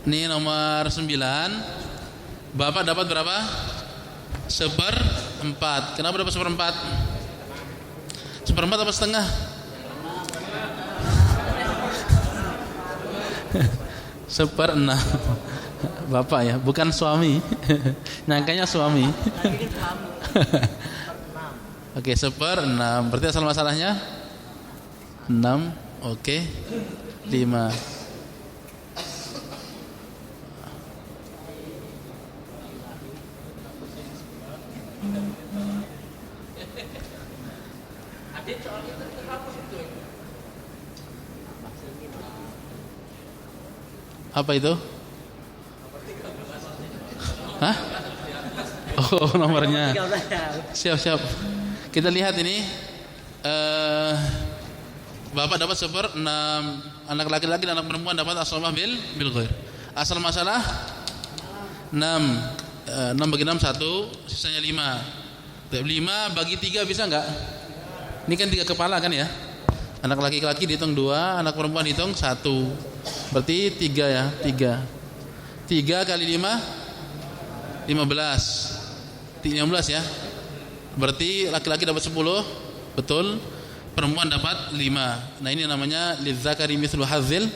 Ini nomor 9. Bapak dapat berapa? 1/4. Kenapa dapat 1/4? 1/4 apa setengah? Seperenam. Bapak ya, bukan suami. Nyangkanya suami. Oke, 1/6. Berarti asal masalahnya 6. Oke. 5. Apa itu? Hah? Oh, nomornya. Siap. Kita lihat ini. Bapak dapat 1/6. Anak laki-laki dan anak perempuan dapat asabah bil ghair. Asal masalah 6. 6 bagi 6 1, sisanya 5. 5 bagi 3 bisa enggak? Ini kan 3 kepala kan ya? Anak laki-laki dihitung 2, anak perempuan dihitung 1. Berarti 3 ya, 3. 3 kali 5 15. 15 ya. Berarti laki-laki dapat 10, betul. Perempuan dapat 5. Nah, ini namanya lidzakari mithlu hadzil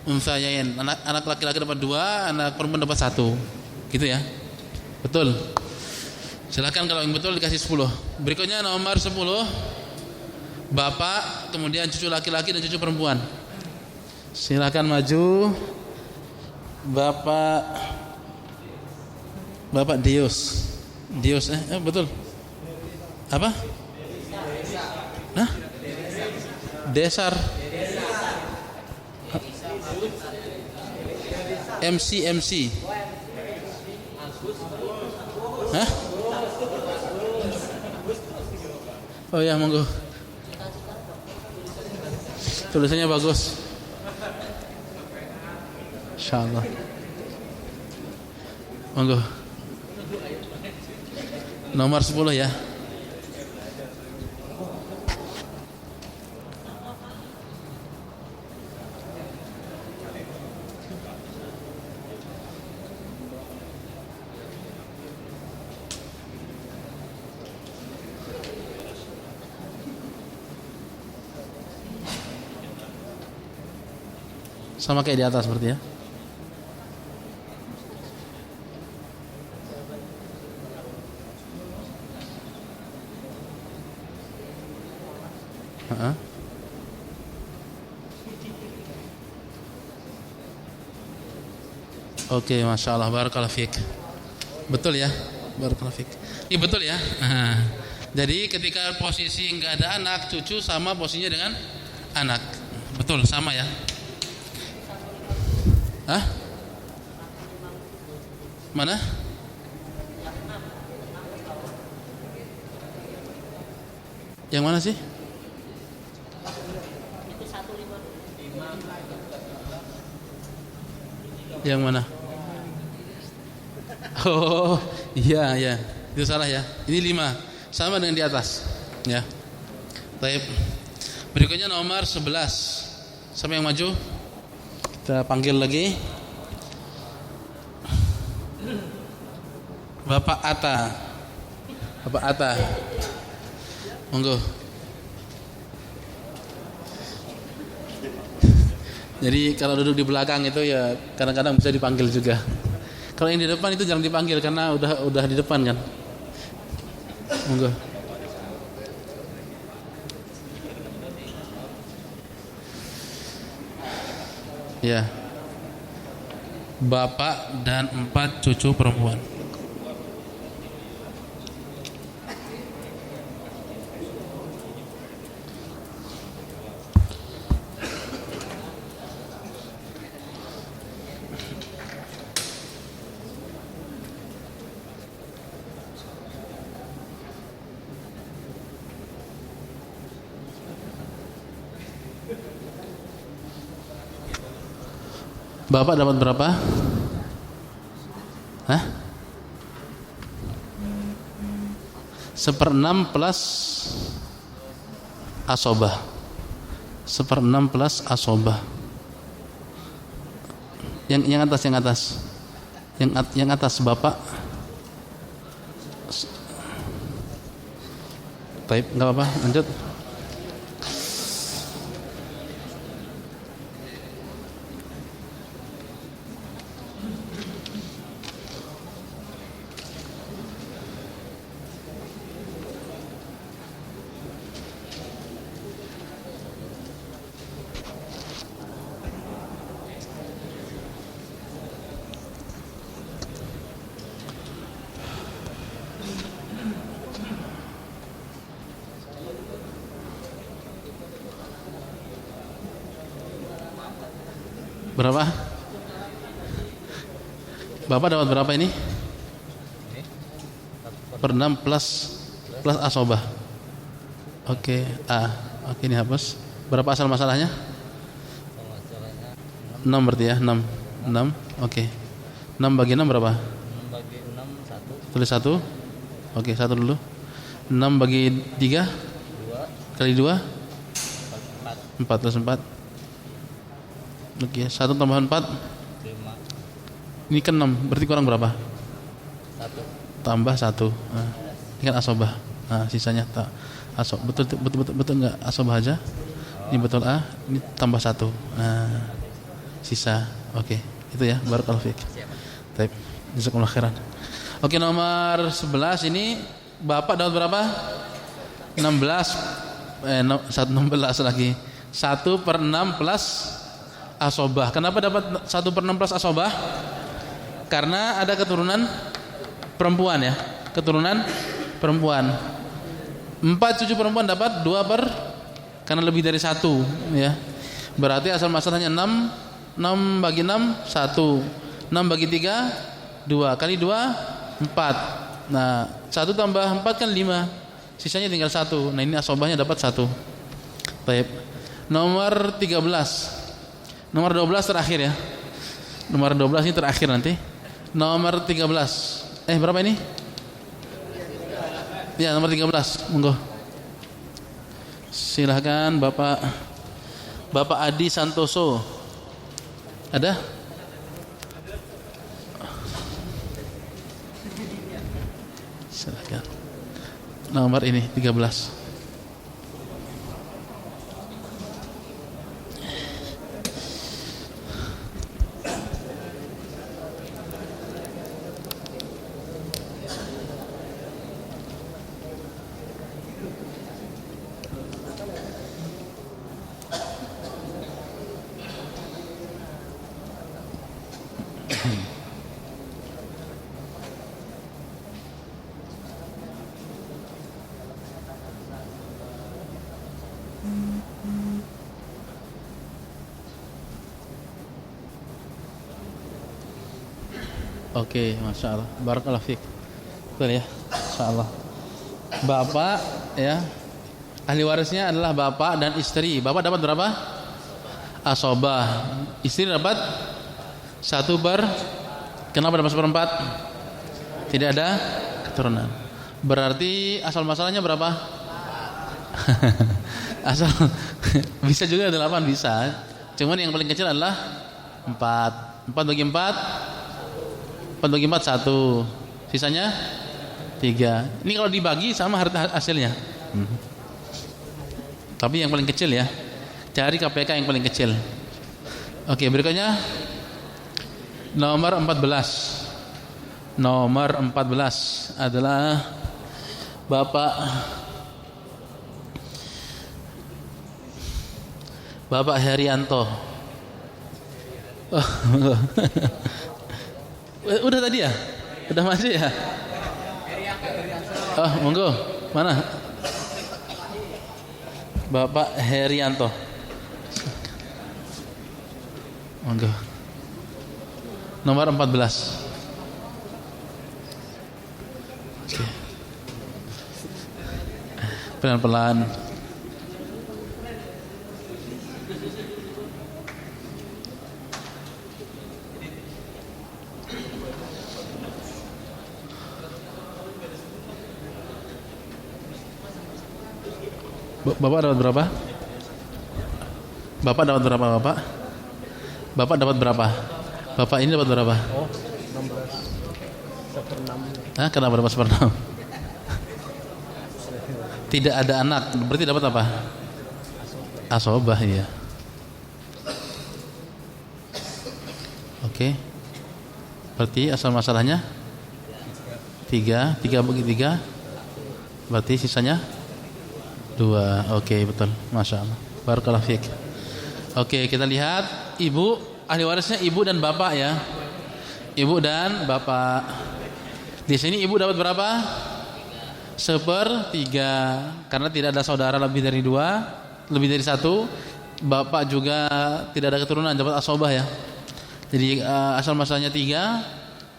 untsayain. Anak laki-laki dapat 2, anak perempuan dapat 1. Gitu ya. Betul. Silakan kalau yang betul dikasih 10. Berikutnya nomor 10. Bapak, kemudian cucu laki-laki dan cucu perempuan. Silakan maju. Bapak Dius. Betul. Apa? Nah? Desar. MC. Hah? Oh ya, monggo. Tulisannya bagus. Insyaallah. Monggo. Nomor 10 ya. Sama kayak di atas seperti ya. Oke, Masya Allah, barakallahu fiik. Betul ya, barakallahu fiik. Ini betul ya. Jadi ketika posisi nggak ada anak, cucu sama posisinya dengan anak. Betul, sama ya. Hah? Mana? Yang mana sih? Yang mana? Oh, iya. Itu salah ya. Ini 5. Sama dengan di atas. Ya. Baik. Berikutnya nomor 11. Siapa yang maju? Kita panggil lagi. Bapak Atta. Monggo. Jadi kalau duduk di belakang itu ya kadang-kadang bisa dipanggil juga. Kalau yang di depan itu jarang dipanggil karena udah di depan kan. Monggo. Ya. Bapak dan 4 cucu perempuan. Bapak dapat berapa? Hah? 1/6 plus asobah. 1/6 plus asobah. Yang atas. Yang atas Bapak. Baik, enggak apa-apa, lanjut. Berapa? Bapak dapat berapa ini? 1/6 plus asobah. Oke, oke, ini hapus. Berapa asal masalahnya? 6 berarti ya, 6. Oke. 6 bagi 6 berapa? 6 bagi 6 1. Tulis 1. Oke, 1 dulu. 6 bagi 3 2 kali 2 4 4 plus 4. Oke, 1 tambah 4 5 ini kan 6, berarti kurang berapa? 1 Tambah 1. Ini kan asobah. Sisanya tak betul enggak asobah aja? Ini betul ini tambah 1. Sisa. Oke, itu ya, barakallahu fiik. Baik, jazakumullah khairan. Oke, nomor 11 ini Bapak dapat berapa? 16 lagi. 1/6 plus asobah. Kenapa dapat 1/6 plus asobah? Karena ada keturunan perempuan ya. Keturunan perempuan. 4 cucu perempuan dapat 2 karena lebih dari 1 ya. Berarti asal masalahnya 6 bagi 6 1. 6 bagi 3 2 kali 2 4. Nah, 1 tambah 4 kan 5. Sisanya tinggal 1. Nah, ini asobahnya dapat 1. Baik. Nomor 13. Nomor 12 terakhir ya. Nomor 12 ini terakhir nanti. Nomor 13. Berapa ini? Ya, nomor 13. Monggo. Silahkan Bapak Adi Santoso. Ada? Silahkan. Nomor ini 13. Oke, Masya Allah. Barakallahu fiik. Betul ya, Masya Allah. Bapak ya, ahli warisnya adalah bapak dan istri. Bapak dapat berapa? Asobah. Istri dapat 1/4. Kenapa dapat 1/4? Tidak ada keturunan. Berarti asal masalahnya berapa? Asal bisa juga 8 bisa. Cuman yang paling kecil adalah 4. 4 bagi 4 1. Sisanya 3. Ini kalau dibagi sama harta hasilnya. Tapi yang paling kecil ya. Cari KPK yang paling kecil. Oke, berikutnya nomor 14. Nomor 14 adalah Bapak Herianto. Udah tadi ya? Udah masih ya? Monggo. Mana? Bapak Herianto. Monggo. Nomor 14. Oke. Pelan-pelan. Bapak dapat berapa? Bapak dapat berapa, Bapak? Bapak dapat berapa? Bapak ini dapat berapa? Oh, 16/6. Hah, kenapa dapat 1/6? Tidak ada anak, berarti dapat apa? Asobah, ya. Oke. Berarti asal masalahnya 3 bagi 3. Berarti sisanya 2. Oke, betul. Masya Allah. Barakallahu fiik. Oke, kita lihat ibu, ahli warisnya ibu dan bapak ya. Ibu dan bapak. Di sini ibu dapat berapa? 1/3, karena tidak ada saudara lebih dari 2, lebih dari 1. Bapak juga tidak ada keturunan, dapat asobah ya. Jadi asal masalahnya 3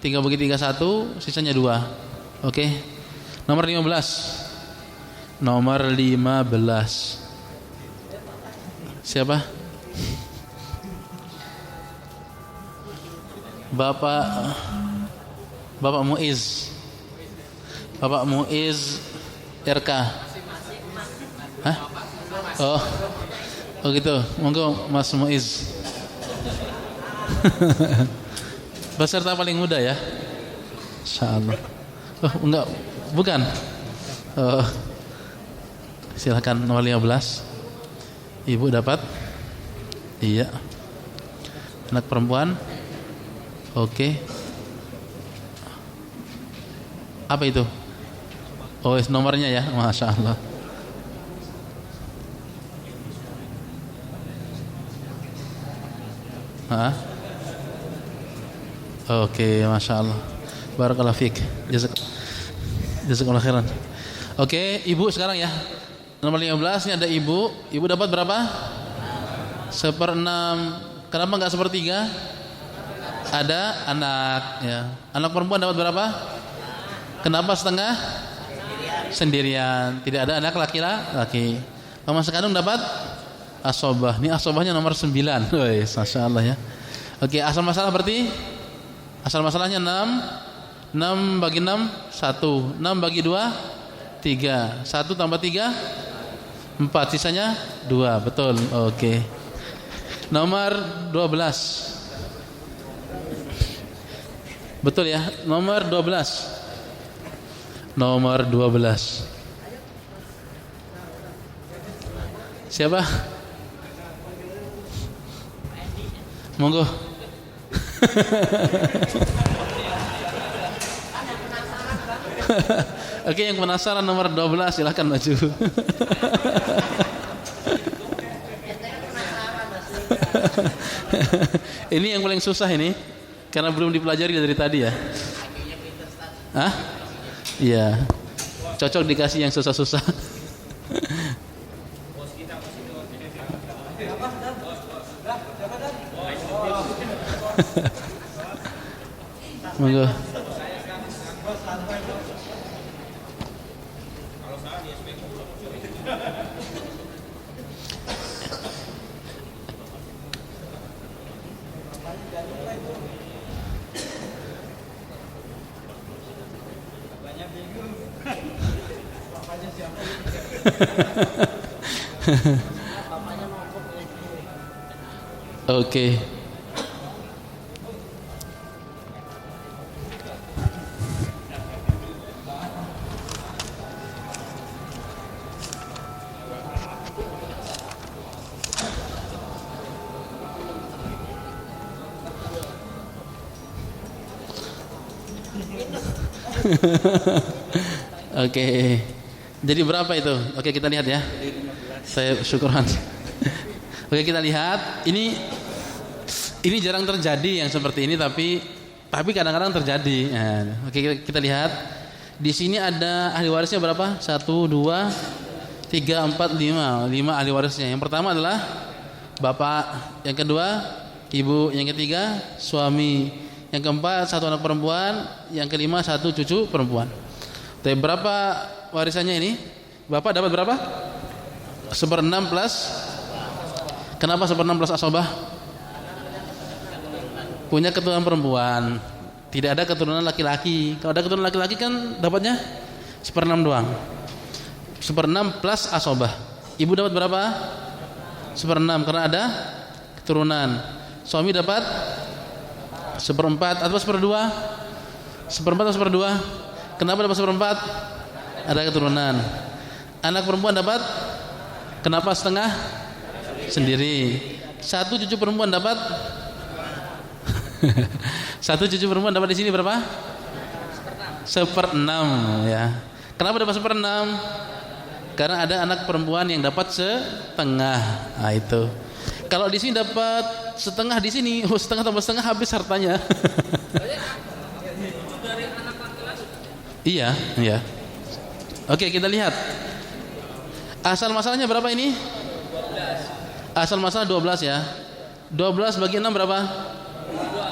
bagi 3 1, sisanya 2. Oke. Nomor 15. Nomor 15. Siapa? Bapak Muiz. Bapak Muiz RK. Hah? Oh gitu. Monggo Mas Muiz. Peserta paling muda ya. Insyaallah. Oh enggak, bukan. Silakan nomor 15. Ibu dapat? Iya. Anak perempuan? Oke. Apa itu? Oh, nomornya ya. Masya Allah. Hah? Oke, Masya Allah. Barakallahu fiik. Jazakallahu khairan. Oke, ibu sekarang ya. Nomor 15 ini ada ibu. Ibu dapat berapa? 1/6. Kenapa enggak 1/3? Ada anak ya. Anak perempuan dapat berapa? Kenapa setengah? Sendirian. Tidak ada anak laki-laki. Mama sekandung dapat asobah. Ini asobahnya nomor 9. Woi, Masya Allah ya. Oke, asal masalah berarti asal masalahnya 6. 6 bagi 6 1. 6 bagi 2 3. 1 tambah 3 4. Sisanya 2. Betul. Oke. Nomor 12. Betul ya. Nomor 12. Nomor 12. Siapa? Monggo. Oke, yang penasaran nomor 12 silahkan maju. Ini yang paling susah ini, karena belum dipelajari dari tadi ya. Hah? Iya. Cocok dikasih yang susah-susah. Monggo. Oke. Oke. Jadi berapa itu? Oke, kita lihat ya. Saya syukuran. Oke, kita lihat. Ini jarang terjadi yang seperti ini, tapi kadang-kadang terjadi. Nah, oke, kita lihat. Di sini ada ahli warisnya berapa? 1, 2, 3, 4, 5. 5 ahli warisnya. Yang pertama adalah bapak, yang kedua ibu, yang ketiga suami, yang keempat 1 anak perempuan, yang kelima 1 cucu perempuan. Tapi berapa warisannya ini? Bapak dapat berapa? 1/6 plus. Kenapa 1/6 plus asobah? Punya keturunan perempuan, tidak ada keturunan laki-laki. Kalau ada keturunan laki-laki kan dapatnya 1/6 doang. 1/6 plus asobah. Ibu dapat berapa? 1/6 karena ada keturunan. Suami dapat 1/4 atau 1/2? 1/4 atau 1/2? Kenapa dapat 1/4? Ada keturunan. Anak perempuan dapat? Kenapa setengah? Sendiri. Satu cucu perempuan dapat? Satu cucu perempuan dapat di sini berapa? 1/6 ya. Kenapa dapat 1/6? Karena ada anak perempuan yang dapat setengah. Nah itu. Kalau di sini dapat setengah di sini, setengah tambah setengah habis hartanya. Iya, iya. Oke, kita lihat. Asal masalahnya berapa ini? 12. Asal masalah 12 ya. 12 bagi 6 berapa?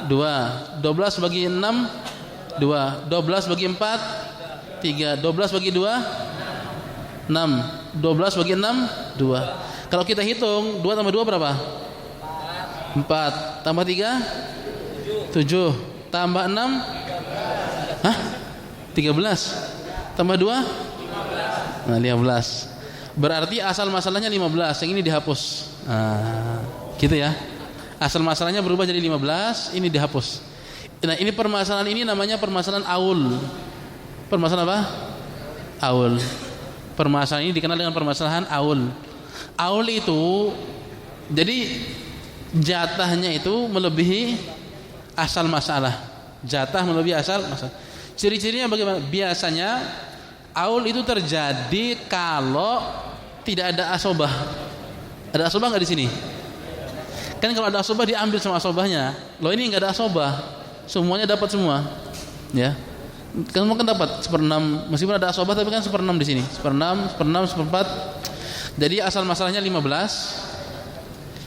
2. 12 bagi 6 2. 12 bagi 4 3. 12 bagi 2 6. 12 bagi 6 2. Kalau kita hitung 2 tambah 2 berapa? 4. Tambah 3 7. Tambah 6 hah? 13. Tambah 2 nah 15. Berarti asal masalahnya 15. Yang ini dihapus. Nah, gitu ya. Asal masalahnya berubah jadi 15, ini dihapus. Nah, ini permasalahan ini namanya permasalahan aul. Permasalahan apa? Aul. Permasalahan ini dikenal dengan permasalahan aul. Aul itu jadi jatahnya itu melebihi asal masalah. Jatah melebihi asal masalah. Ciri-cirinya bagaimana? Biasanya aul itu terjadi kalau tidak ada asobah. Ada asobah nggak di sini? Kan kalau ada asobah diambil sama asobahnya. Loh ini nggak ada asobah, semuanya dapat semua, ya. Kamu kan dapat 1/6, meskipun ada asobah tapi kan 1/6 di sini. 1/6, 1/4. Jadi asal masalahnya 15,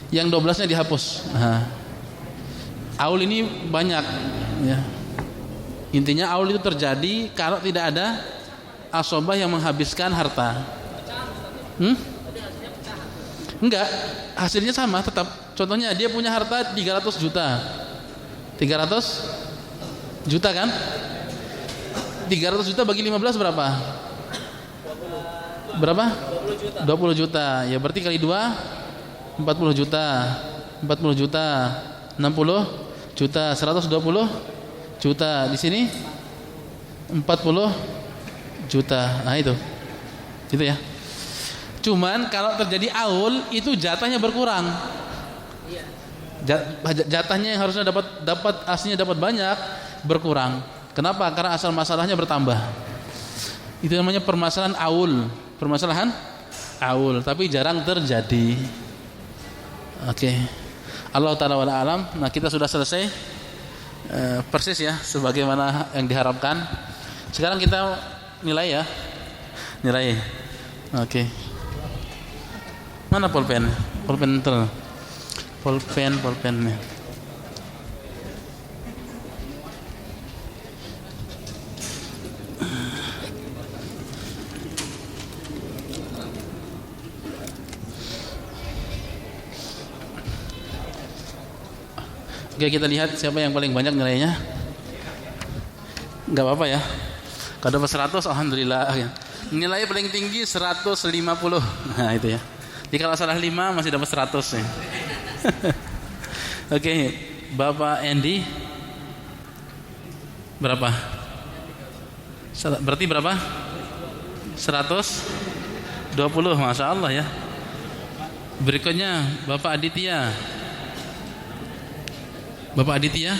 yang 12-nya dihapus. Nah, aul ini banyak, ya. Intinya aul itu terjadi kalau tidak ada asobah yang menghabiskan harta. Enggak, hasilnya sama tetap. Contohnya dia punya harta 300 juta. 300 juta kan? 300 juta bagi 15 berapa? Berapa? 20 juta. Ya berarti kali 2 40 juta. 40 juta 60 juta 120 juta. Di sini 40 juta. Nah itu. Gitu ya. Cuman kalau terjadi aul itu jatahnya berkurang. Jatahnya yang harusnya dapat aslinya dapat banyak berkurang. Kenapa? Karena asal masalahnya bertambah. Itu namanya permasalahan aul. Permasalahan aul, tapi jarang terjadi. Oke. Allah Ta'ala wa'ala alam. Nah, kita sudah selesai persis ya sebagaimana yang diharapkan. Sekarang kita nilai ya. Nilai. Oke. Mana pulpen? Pulpen ter. Pulpennya. Oke, kita lihat siapa yang paling banyak nilainya. Enggak apa-apa ya. Kalau dapat 100 alhamdulillah. Nilai paling tinggi 150. Nah, itu ya. Jadi kalau salah 5 masih dapat 100 ya. Oke, Bapak Andy berapa? Berarti berapa? 120, Masya Allah ya. Berikutnya Bapak Aditya. Bapak Aditya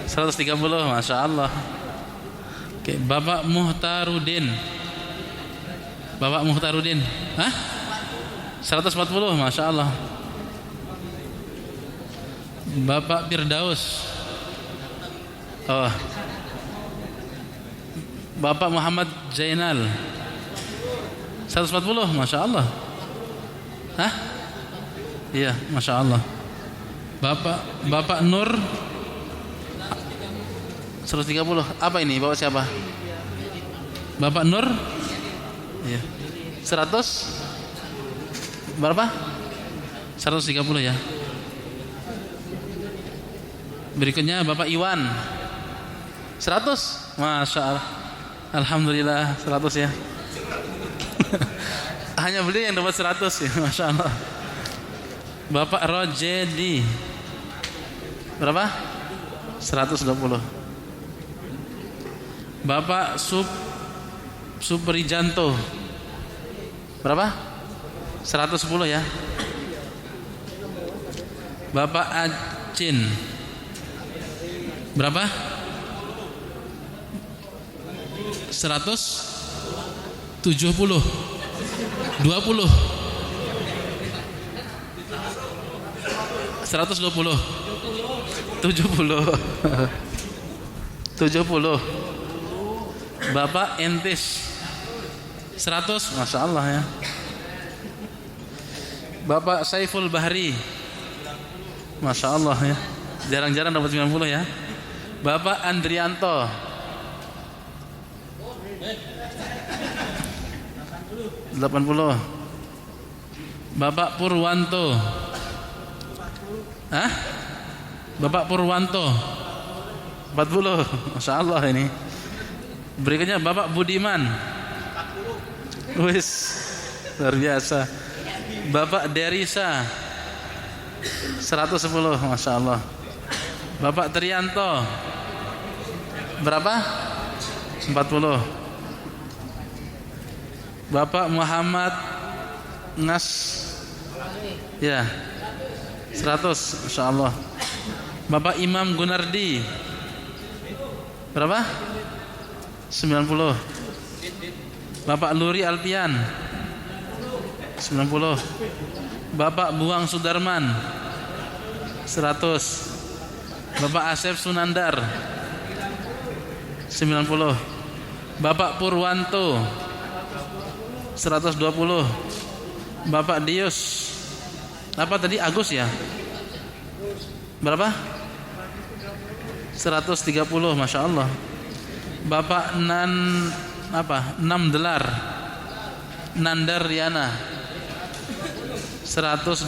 130, Masya Allah. Oke, Bapak Muhtarudin. Bapak Muhtarudin, hah? 140, Masya Allah. Bapak Firdaus. Oh. Bapak Muhammad Zainal. 140, Masya Allah. Hah? Iya, Masya Allah. Bapak Nur 130. Apa ini? Bapak siapa? Bapak Nur? Iya. 100? Berapa? 130 ya. Berikutnya Bapak Iwan. 100? Masya Allah. Alhamdulillah 100 ya. Hanya beli yang dapat 100 ya, Masya Allah. Bapak Rojedi berapa? 120. Bapak Suprijanto berapa? 110 ya. Bapak Acin berapa? 170. 20. 120. 70. 70. Bapak Entis 100. Masya Allah ya. Bapak Saiful Bahri, Masya Allah ya, jarang-jarang dapat 90 ya. Bapak Andrianto 80. Bapak Purwanto, Bapak Purwanto 40. Masya Allah ini. Berikutnya Bapak Budiman, wis luar biasa. Bapak Derisa 110. Masya Allah. Bapak Trianto berapa? 40. Bapak Muhammad Ngas ya 100. Masya Allah. Bapak Imam Gunardi berapa? 90. Bapak Luri Alpian 90. Bapak Buang Sudarman 100. Bapak Asep Sunandar 90. Bapak Purwanto 120. Bapak Dius apa tadi, Agus ya, berapa? 130. Masya Allah. Bapak Namdelar Nandar Riana 120.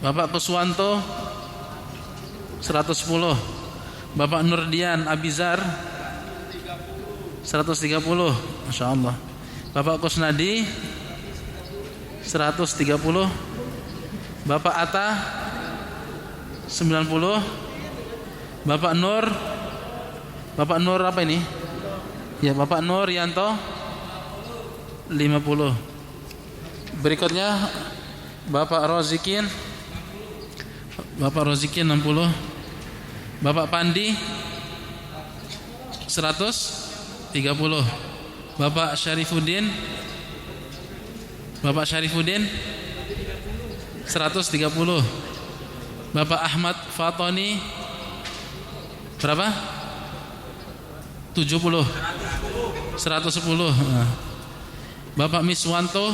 Bapak Kuswanto 110. Bapak Nurdian Abizar 130. Masya Allah. Bapak Kusnadi 130. Bapak Atta 90. Bapak Nur apa ini? Ya, Bapak Nur Yanto 50. Berikutnya Bapak Rozikin 60. Bapak Pandi 130. Bapak Syarifuddin 130. Bapak Ahmad Fatoni berapa? 70. 110. Bapak Miswanto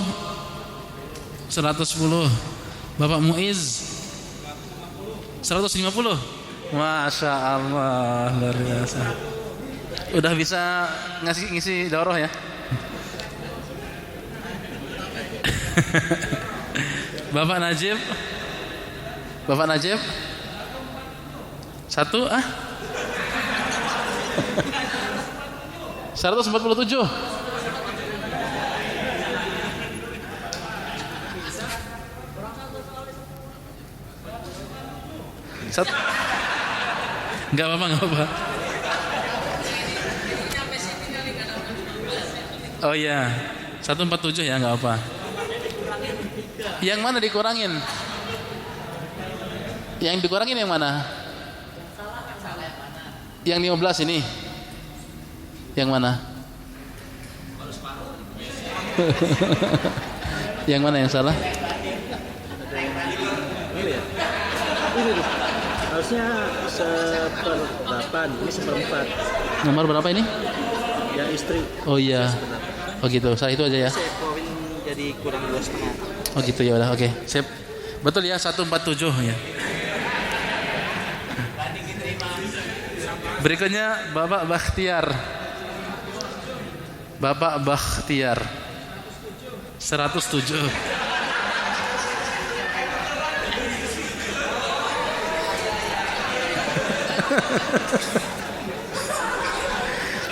110. Bapak Muiz 150. Masya Allah, luar biasa. Udah bisa ngisi daurah ya. Bapak Najib 147. Enggak apa-apa. Oh iya, 147 ya, enggak apa. Yang mana dikurangin? Yang dikurangin yang mana? Yang 15 ini. Yang mana? Yang mana yang salah? Harusnya 1/8, ini 1/4. Nomor berapa ini? Yang istri. Oh iya. Oh gitu, saya itu aja ya. Saya poin jadi kurang 2,5. Oh gitu ya udah, oke. Sip. Betul ya, 147 ya. Berikutnya Bapak Bakhtiar 107.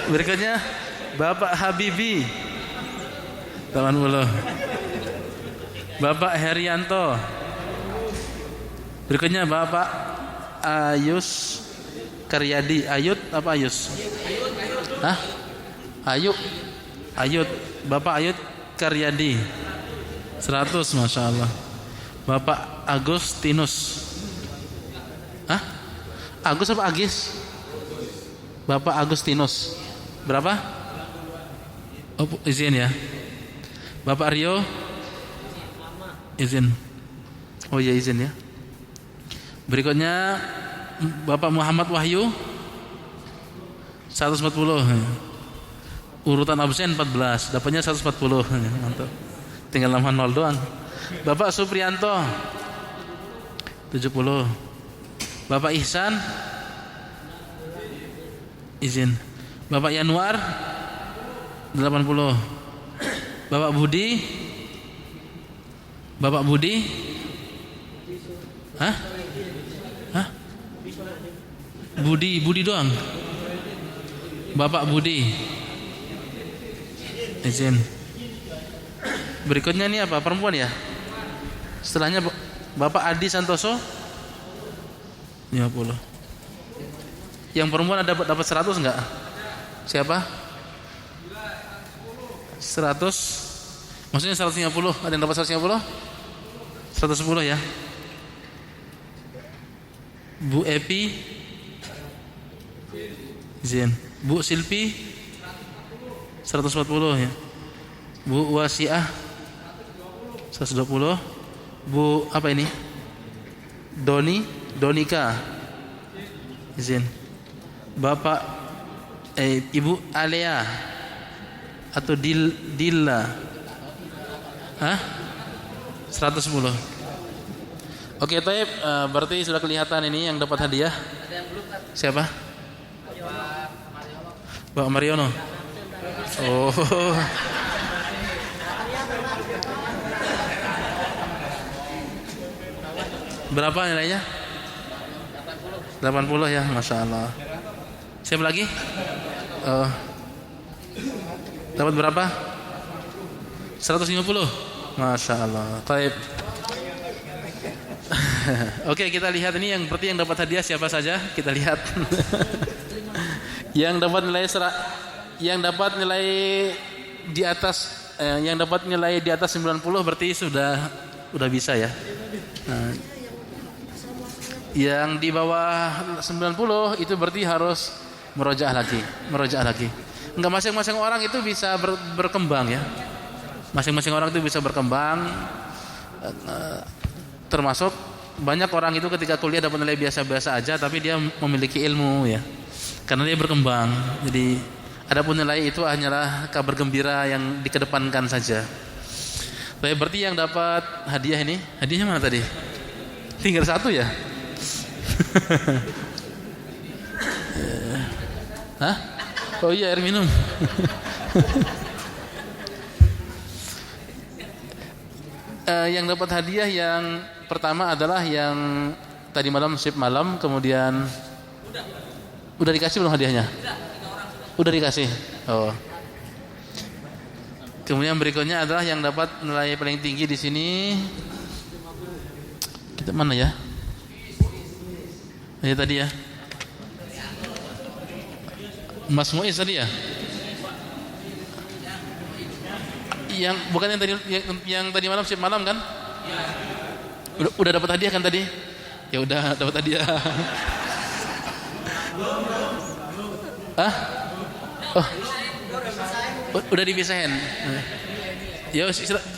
Berikutnya Bapak Habibi 80. Bapak Herianto. Berikutnya Bapak Ayus Karyadi. Ayut apa Ayus? Hah? Ayut. Bapak Ayut Karyadi 100, Masya Allah. Bapak Agustinus. Hah? Agus apa Agis? Bapak Agustinus. Berapa? Oh, izin ya. Bapak Rio. Izin. Oh iya, izin ya. Berikutnya Bapak Muhammad Wahyu 140. Urutan absen 14, dapatnya 140. Mantap. Tinggal nama 0 doang. Bapak Supriyanto 70. Bapak Ihsan, izin. Bapak Yanuar 80. Bapak Budi. Bapak Budi. Hah? Budi doang. Bapak Budi, izin. Berikutnya ini apa? Perempuan ya? Setelahnya Bapak Adi Santoso 50. Yang perempuan ada dapat 100 enggak? Siapa? 100. Maksudnya 150. Ada yang dapat 150? 110 ya. Bu Epi, izin. Bu Silpi 140 ya. Bu Wasiah 120. Bu apa ini? Donika, izin. Bapak Ibu Alea atau Dilla, 110. Oke, Taib, berarti sudah kelihatan ini yang dapat hadiah. Siapa? Pak Mariono. Oh. Berapa nilainya? 80 ya, Masya Allah. Siapa lagi? Dapat berapa? 150. Masya Allah. Taib. Oke, kita lihat ini yang berarti yang dapat hadiah siapa saja? Kita lihat. Yang dapat nilai di atas yang dapat nilai di atas 90 berarti sudah bisa ya. Nah, yang di bawah 90 itu berarti harus merojaah lagi. Enggak, masing-masing orang itu bisa berkembang ya. Masing-masing orang itu bisa berkembang, termasuk banyak orang itu ketika kuliah dapat nilai biasa-biasa aja tapi dia memiliki ilmu ya. Karena dia berkembang. Jadi adapun nilai itu hanyalah kabar gembira yang dikedepankan saja. Baik, berarti yang dapat hadiah ini, hadiahnya mana tadi? Tinggal 1 ya? Hah? Oh iya, air minum. Yang dapat hadiah yang pertama adalah yang tadi malam shift malam, kemudian udah dikasih belum hadiahnya? Udah dikasih. Oh. Kemudian berikutnya adalah yang dapat nilai paling tinggi di sini. Kita mana ya? Ya tadi ya. Mas Muiz tadi ya? Yang bukan yang tadi malam shift malam kan? Udah dapat hadiah kan tadi? Ya udah dapat hadiah. Hah? Oh. Udah dipisahin. Ya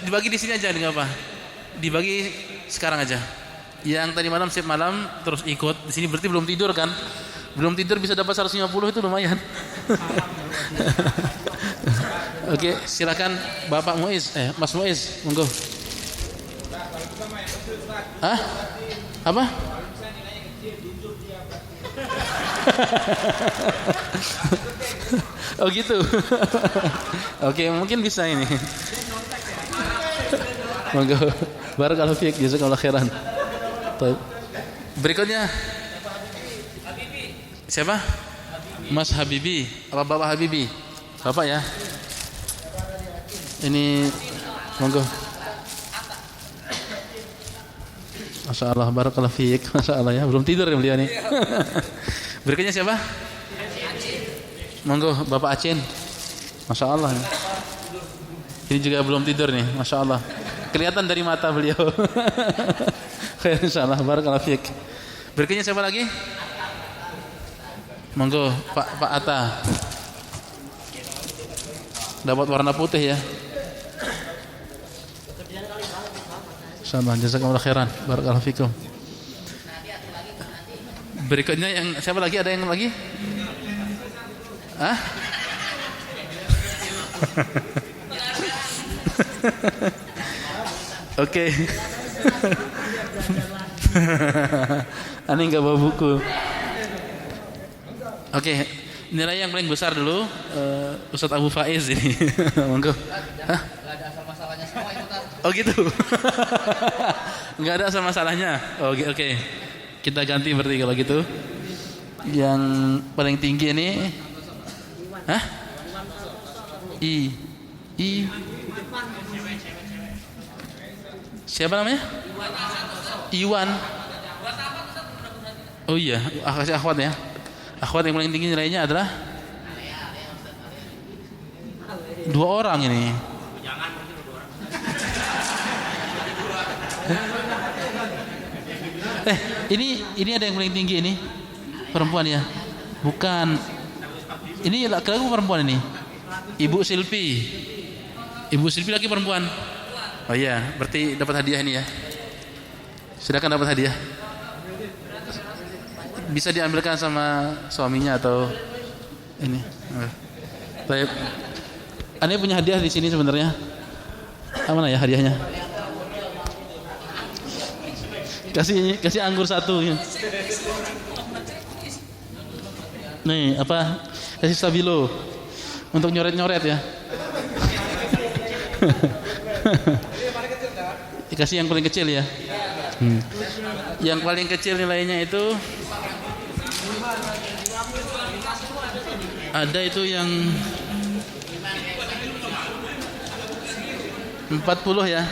dibagi di sini aja, enggak apa. Dibagi sekarang aja. Yang tadi malam shift malam terus ikut di sini berarti belum tidur kan? Belum tidur bisa dapat 150 itu lumayan. Oke, silakan Bapak Muiz, Mas Muiz, monggo. Hah? Apa? Oh gitu. Oke, mungkin bisa ini. Monggo. Barakallahu fiik, jazakallahu khairan. Berikutnya siapa? Mas Habibi, apa Bapak Habibi? Bapak ya. Ini monggo. Masya Allah, barakallahu fiik. Masya Allah ya, belum tidur ya beliau nih. Berikutnya siapa? Monggo Bapak Acin. Masya Allah. Ini juga belum tidur nih, Masya Allah. Kelihatan dari mata beliau. Khair insyaallah, barakallahu fiik. Berikutnya siapa lagi? Monggo Pak Atta. Dapat warna putih ya. Insyaallah, jazakumullah khairan. Barakallahu fikum. Berikutnya yang siapa lagi? Ada yang lagi? Hah? Oke. Ani enggak bawa buku. Oke, nilai yang paling besar dulu Ustadz Abu Faiz ini. Monggo. Hah? Enggak ada asal masalahnya semua itu kan. Oh gitu. Enggak ada asal masalahnya. Oh, oke. Kita ganti berarti kalau gitu. Yang paling tinggi ini hah? I siapa namanya? Iwan. Oh iya, kasih akhwat ya. Akhwat yang paling tinggi nilainya adalah 2 orang ini. Ini ada yang paling tinggi ini perempuan ya? Bukan. Ini laki-laki perempuan ini. Ibu Silpi. Ibu Silpi lagi perempuan. Oh iya, berarti dapat hadiah ini ya. Silakan dapat hadiah. Bisa diambilkan sama suaminya atau ini. Baik. Anda punya hadiah di sini sebenarnya. Mana ya hadiahnya? Kasih anggur 1 ya. Nih, apa? Kasih stabilo untuk nyoret-nyoret ya. Dikasih yang paling kecil ya. Yang paling kecil nilainya itu ada itu yang 40 ya.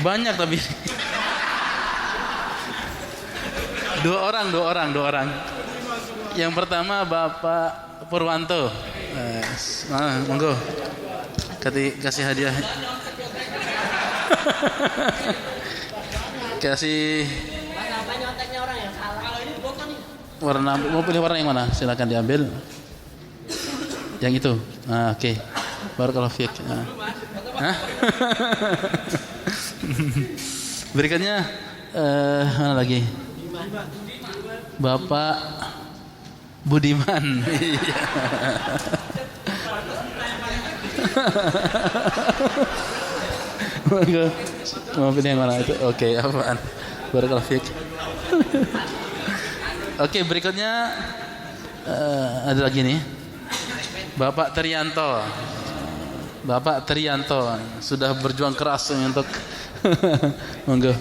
Banyak tapi. 2 orang. Yang pertama Bapak Purwanto. Monggo. Kasih hadiah. Kasih warna, mau pilih warna yang mana? Silakan diambil. Yang itu. Oke. Barakallahu fiik. Berikutnya mana lagi? Bapak Budiman. Mau pilih yang mana itu? Oke, apaan? Barakallahu fiik. Oke, berikutnya ada lagi nih. Bapak Trianto. Bapak Trianto sudah berjuang keras untuk monggo.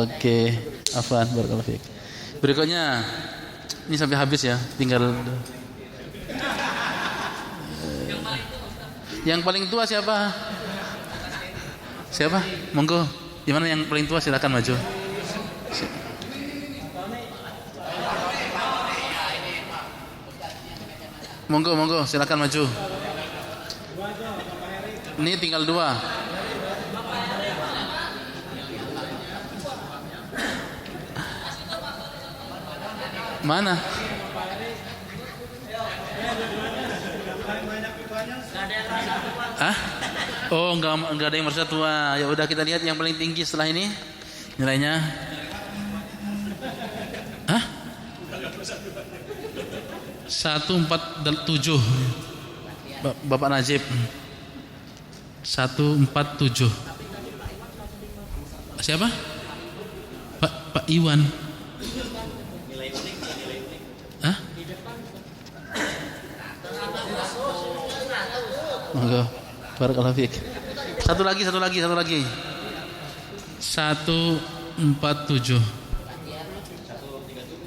Oke, apaan? Barakallahu fiik. Berikutnya ini sampai habis ya, tinggal yang paling tua siapa? Siapa? Monggo. Di mana yang paling tua, silakan maju. Monggo, silakan maju. Ini tinggal 2. Mana? Oh, enggak ada yang merasa tua. Ya udah, kita lihat yang paling tinggi setelah ini nilainya. 147. Bapak Najib. 147. Siapa? Pak Iwan. Monggo. Barakallahu fiik. Satu lagi. 147.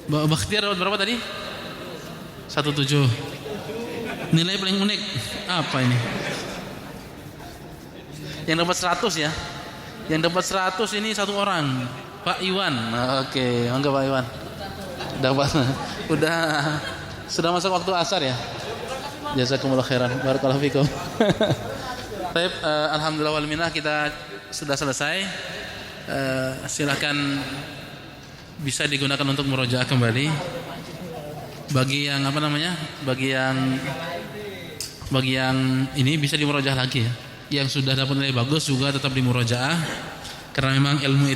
Bakhtiar dapat berapa tadi? 17. Nilai paling unik apa ini? Yang dapat 100 ya. Yang dapat 100 ini satu orang, Pak Iwan. Oke, enggak Pak Iwan. Dapat. Sudah masuk waktu asar ya. Jazakumullah khairan. Barakallahu fikum. Baik, alhamdulillah wal minna kita sudah selesai. Silakan bisa digunakan untuk murojaah kembali. Bagi yang bagi yang ini bisa dimurojaah lagi ya. Yang sudah dapat nilai bagus juga tetap dimurojaah, karena memang ilmu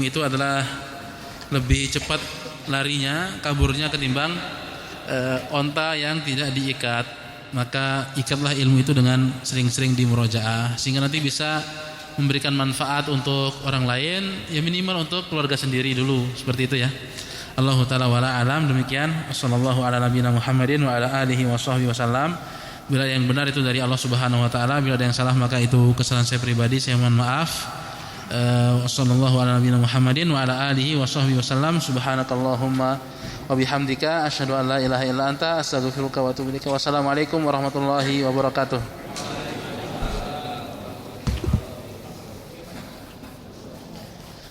itu adalah lebih cepat larinya, kaburnya ketimbang onta yang tidak diikat. Maka ikatlah ilmu itu dengan sering-sering dimurojaah, sehingga nanti bisa memberikan manfaat untuk orang lain, ya minimal untuk keluarga sendiri dulu, seperti itu ya. Allahu taala wala alam. Demikian, sallallahu ala nabiyina Muhammadin wa ala alihi washabbihi wasallam. Bila yang benar itu dari Allah Subhanahu wa taala, bila ada yang salah maka itu kesalahan saya pribadi, saya mohon maaf. Wassallallahu ala nabiyina Muhammadin wa ala alihi washabbihi wasallam. Subhanakallahumma wa bihamdika asyhadu an la ilaha illa anta astaghfiruka wa atubu ilaik. Wassalamualaikum warahmatullahi wabarakatuh.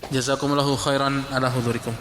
Jazakumullahu khairan ala hudurikum.